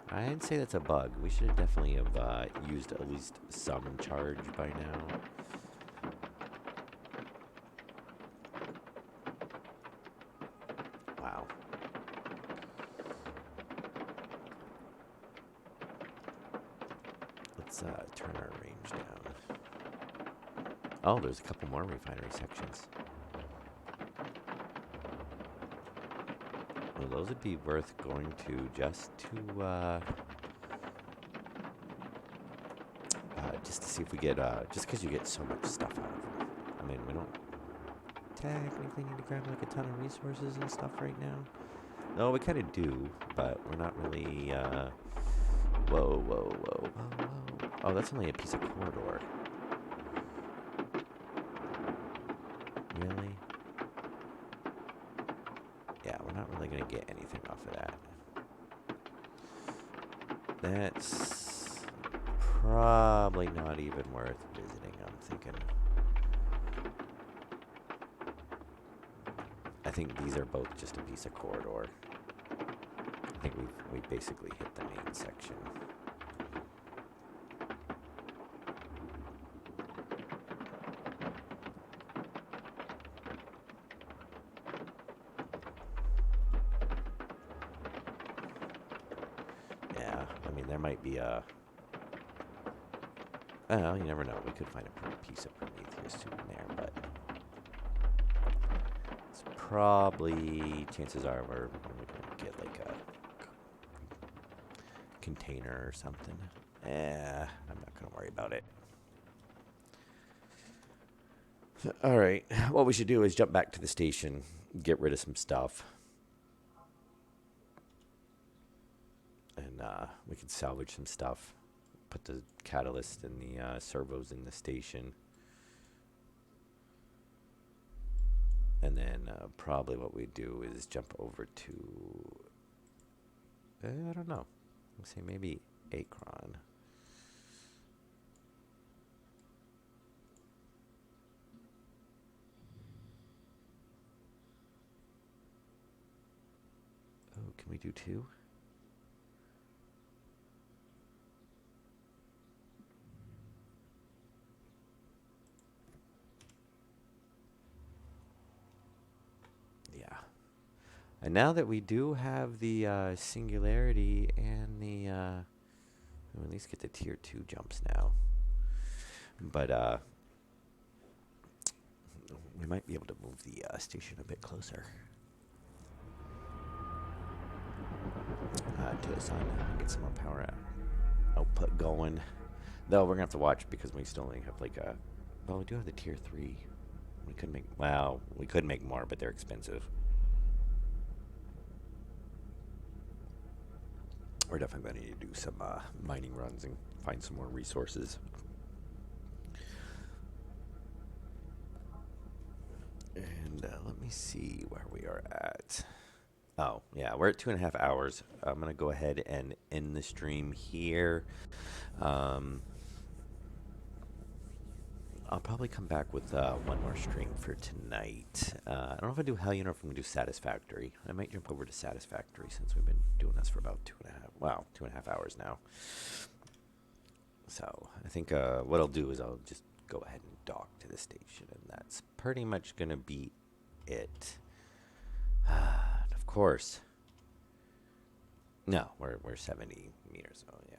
I'd say that's a bug. We should definitely have used at least some charge by now. Wow. Let's turn our range down. Oh, there's a couple more refinery sections. Well, those would be worth going to just to see if we get, just because you get so much stuff out of them. I mean, we don't technically need to grab like a ton of resources and stuff right now. No, we kind of do, but we're not really, whoa, whoa, whoa, whoa, whoa. Oh, that's only a piece of corridor. Really? Yeah, we're not really going to get anything off of that. That's probably not even worth visiting, I'm thinking. I think these are both just a piece of corridor. I think we basically hit the main section. Yeah, I mean, there might be a... Well, you never know. We could find a piece of Prometheus too in there, but... It's probably... Chances are we're going to get like a container or something. I'm not going to worry about it. Alright, what we should do is jump back to the station, get rid of some stuff. And we can salvage some stuff. Put the catalyst and the servos in the station. And then probably what we do is jump over to... I don't know. Let's say maybe Akron. Oh, can we do two? Yeah. And now that we do have the singularity and the... we'll at least get the tier 2 jumps now. But we might be able to move the station a bit closer. To the sun and get some more power output going. Though we're gonna have to watch because we still only have like a... Well, we do have the tier 3. We could make... Well, we could make more, but they're expensive. We're definitely going to need to do some mining runs and find some more resources. And let me see where we are at. Oh, yeah, we're at 2.5 hours. I'm going to go ahead and end the stream here. I'll probably come back with one more stream for tonight. I don't know if I do Hellion or if I'm going to do Satisfactory. I might jump over to Satisfactory since we've been doing this for about 2.5 hours now. So I think what I'll do is I'll just go ahead and dock to the station, and that's pretty much going to be it. Of course. No, we're 70 meters. Oh, yeah.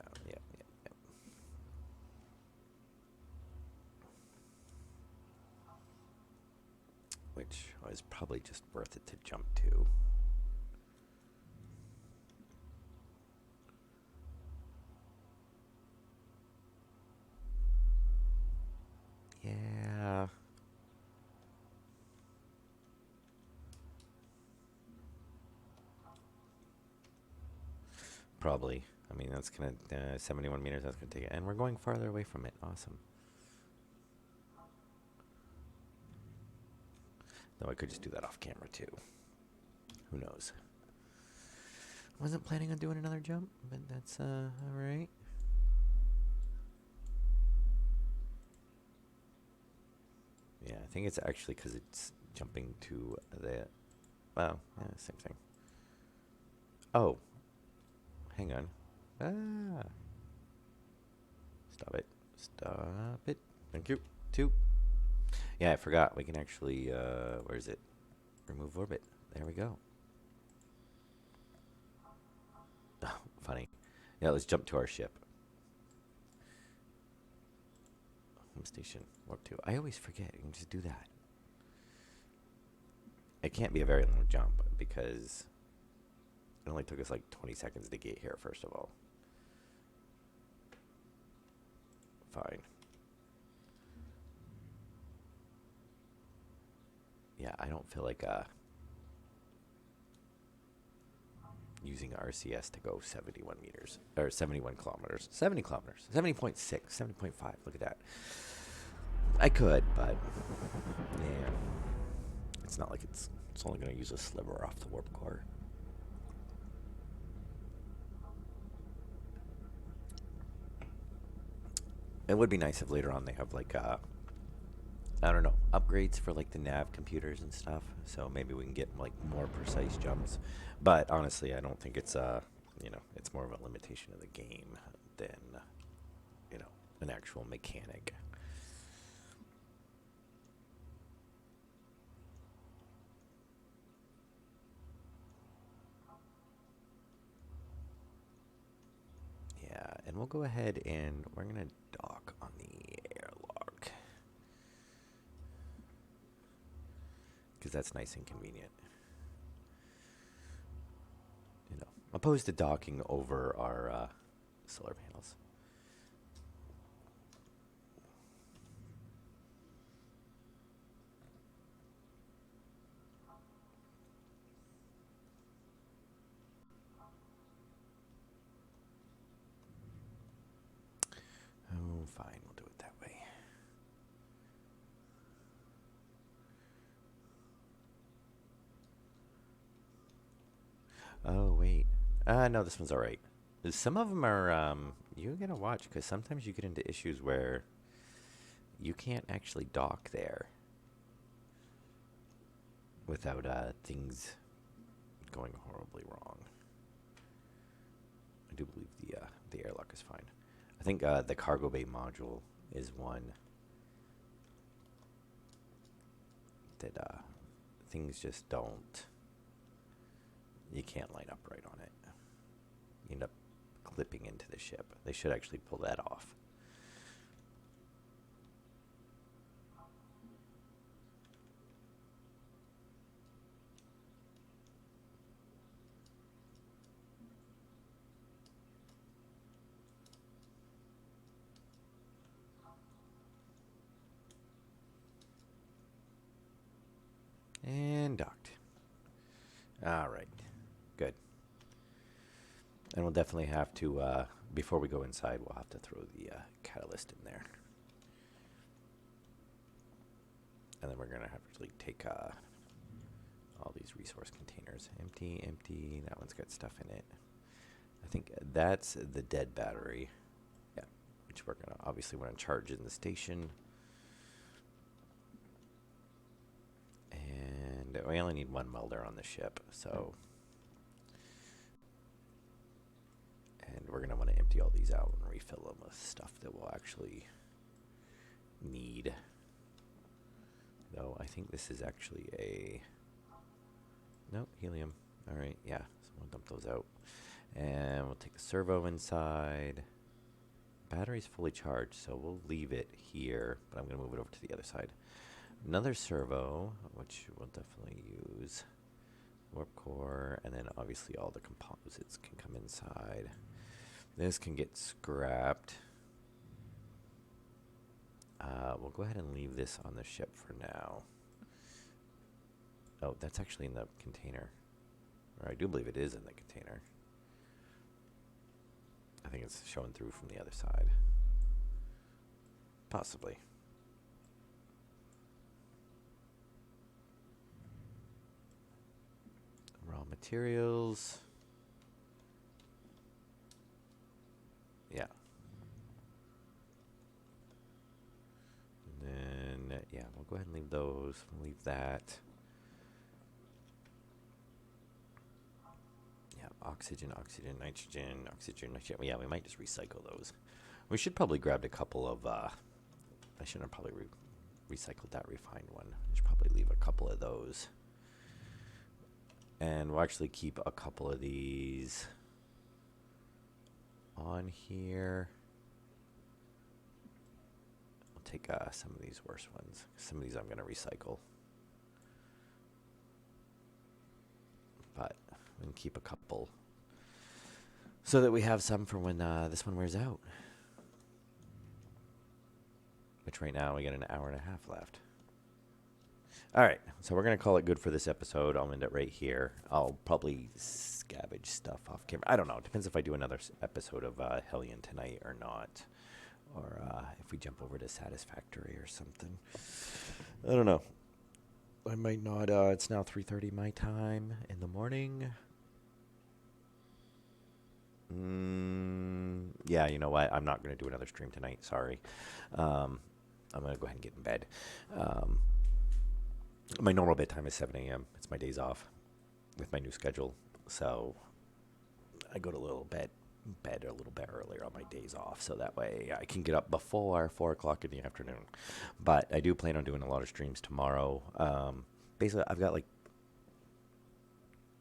Which was probably just worth it to jump to. Yeah. Probably. I mean, that's going to, 71 meters, that's going to take it. And we're going farther away from it. Awesome. Though I could just do that off camera too. Who knows? Wasn't planning on doing another jump, but that's alright. Yeah, I think it's actually because it's jumping to the... Well, yeah, same thing. Oh. Hang on. Ah. Stop it. Stop it. Thank you. 2. Yeah, I forgot. We can actually, where is it? Remove orbit. There we go. Oh, funny. Yeah, let's jump to our ship. Home station. Warp 2. I always forget. You can just do that. It can't be a very long jump because it only took us like 20 seconds to get here, first of all. Fine. Yeah, I don't feel like using RCS to go 71 meters or 71 kilometers, 70 kilometers, 70.6, 70.5. Look at that. I could, but yeah, it's not like it's only going to use a sliver off the warp core. It would be nice if later on they have like I don't know, upgrades for like the nav computers and stuff. So maybe we can get like more precise jumps. But honestly, I don't think it's it's more of a limitation of the game than an actual mechanic. Yeah, and we'll go ahead and we're gonna dock on the airlock because that's nice and convenient. Opposed to docking over our solar panels. Oh, fine, we'll do it that way. Oh, wait. No, this one's all right. Some of them are, you gotta watch because sometimes you get into issues where you can't actually dock there without things going horribly wrong. I do believe the airlock is fine. I think the cargo bay module is one that things just don't. You can't line up right on it. You end up clipping into the ship. They should actually pull that off. And docked. All right. Good. And we'll definitely have to, before we go inside, we'll have to throw the catalyst in there. And then we're going to have to take all these resource containers. Empty, empty. That one's got stuff in it. I think that's the dead battery. Yeah. Which we're going to obviously want to charge in the station. And we only need one welder on the ship, so. And we're going to want to empty all these out and refill them with stuff that we'll actually need. Though I think this is actually a. Nope, helium. All right, yeah. So we'll dump those out. And we'll take the servo inside. Battery's fully charged, so we'll leave it here, but I'm going to move it over to the other side. Another servo, which we'll definitely use. Warp core, and then obviously all the composites can come inside. This can get scrapped. We'll go ahead and leave this on the ship for now. Oh, that's actually in the container. Or I do believe it is in the container. I think it's showing through from the other side. Possibly. Raw materials. Yeah. And then, yeah, we'll go ahead and leave those. We'll leave that. Yeah, oxygen, oxygen, nitrogen, oxygen, nitrogen. Yeah, we might just recycle those. We should probably grab a couple of, I shouldn't have probably recycled that refined one. I should probably leave a couple of those. And we'll actually keep a couple of these on here. We'll take some of these worse ones. Some of these I'm going to recycle. But we can keep a couple so that we have some for when this one wears out. Which right now we got an hour and a half left. All right, so we're gonna call it good for this episode. I'll end it right here. I'll probably scavenge stuff off camera. I don't know. It depends if I do another episode of Hellion tonight or not, or if we jump over to Satisfactory or something. I don't know. I might not. It's now 3:30 my time in the morning. Yeah, you know what? I'm not gonna do another stream tonight. Sorry. Um, I'm gonna go ahead and get in bed. Um, my normal bedtime is 7 a.m. It's my days off with my new schedule, so I go to a little bed a little bit earlier on my days off, so that way I can get up before 4 o'clock in the afternoon. But I do plan on doing a lot of streams tomorrow. Basically, I've got like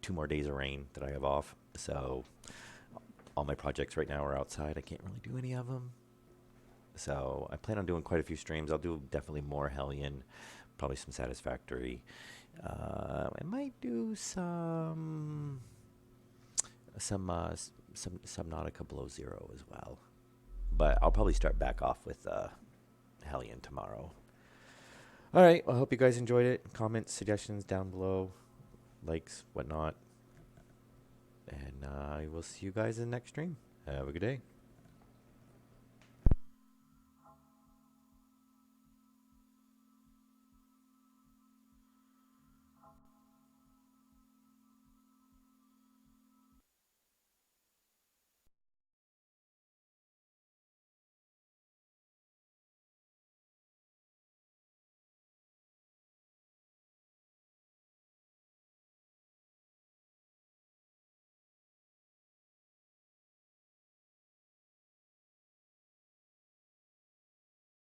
2 more days of rain that I have off, so all my projects right now are outside. I can't really do any of them. So I plan on doing quite a few streams. I'll do definitely more Hellion, probably some Satisfactory. I might do some Subnautica Below Zero as well. But I'll probably start back off with Hellion tomorrow. All right. Well, I hope you guys enjoyed it. Comments, suggestions down below, likes, whatnot. And I will see you guys in the next stream. Have a good day.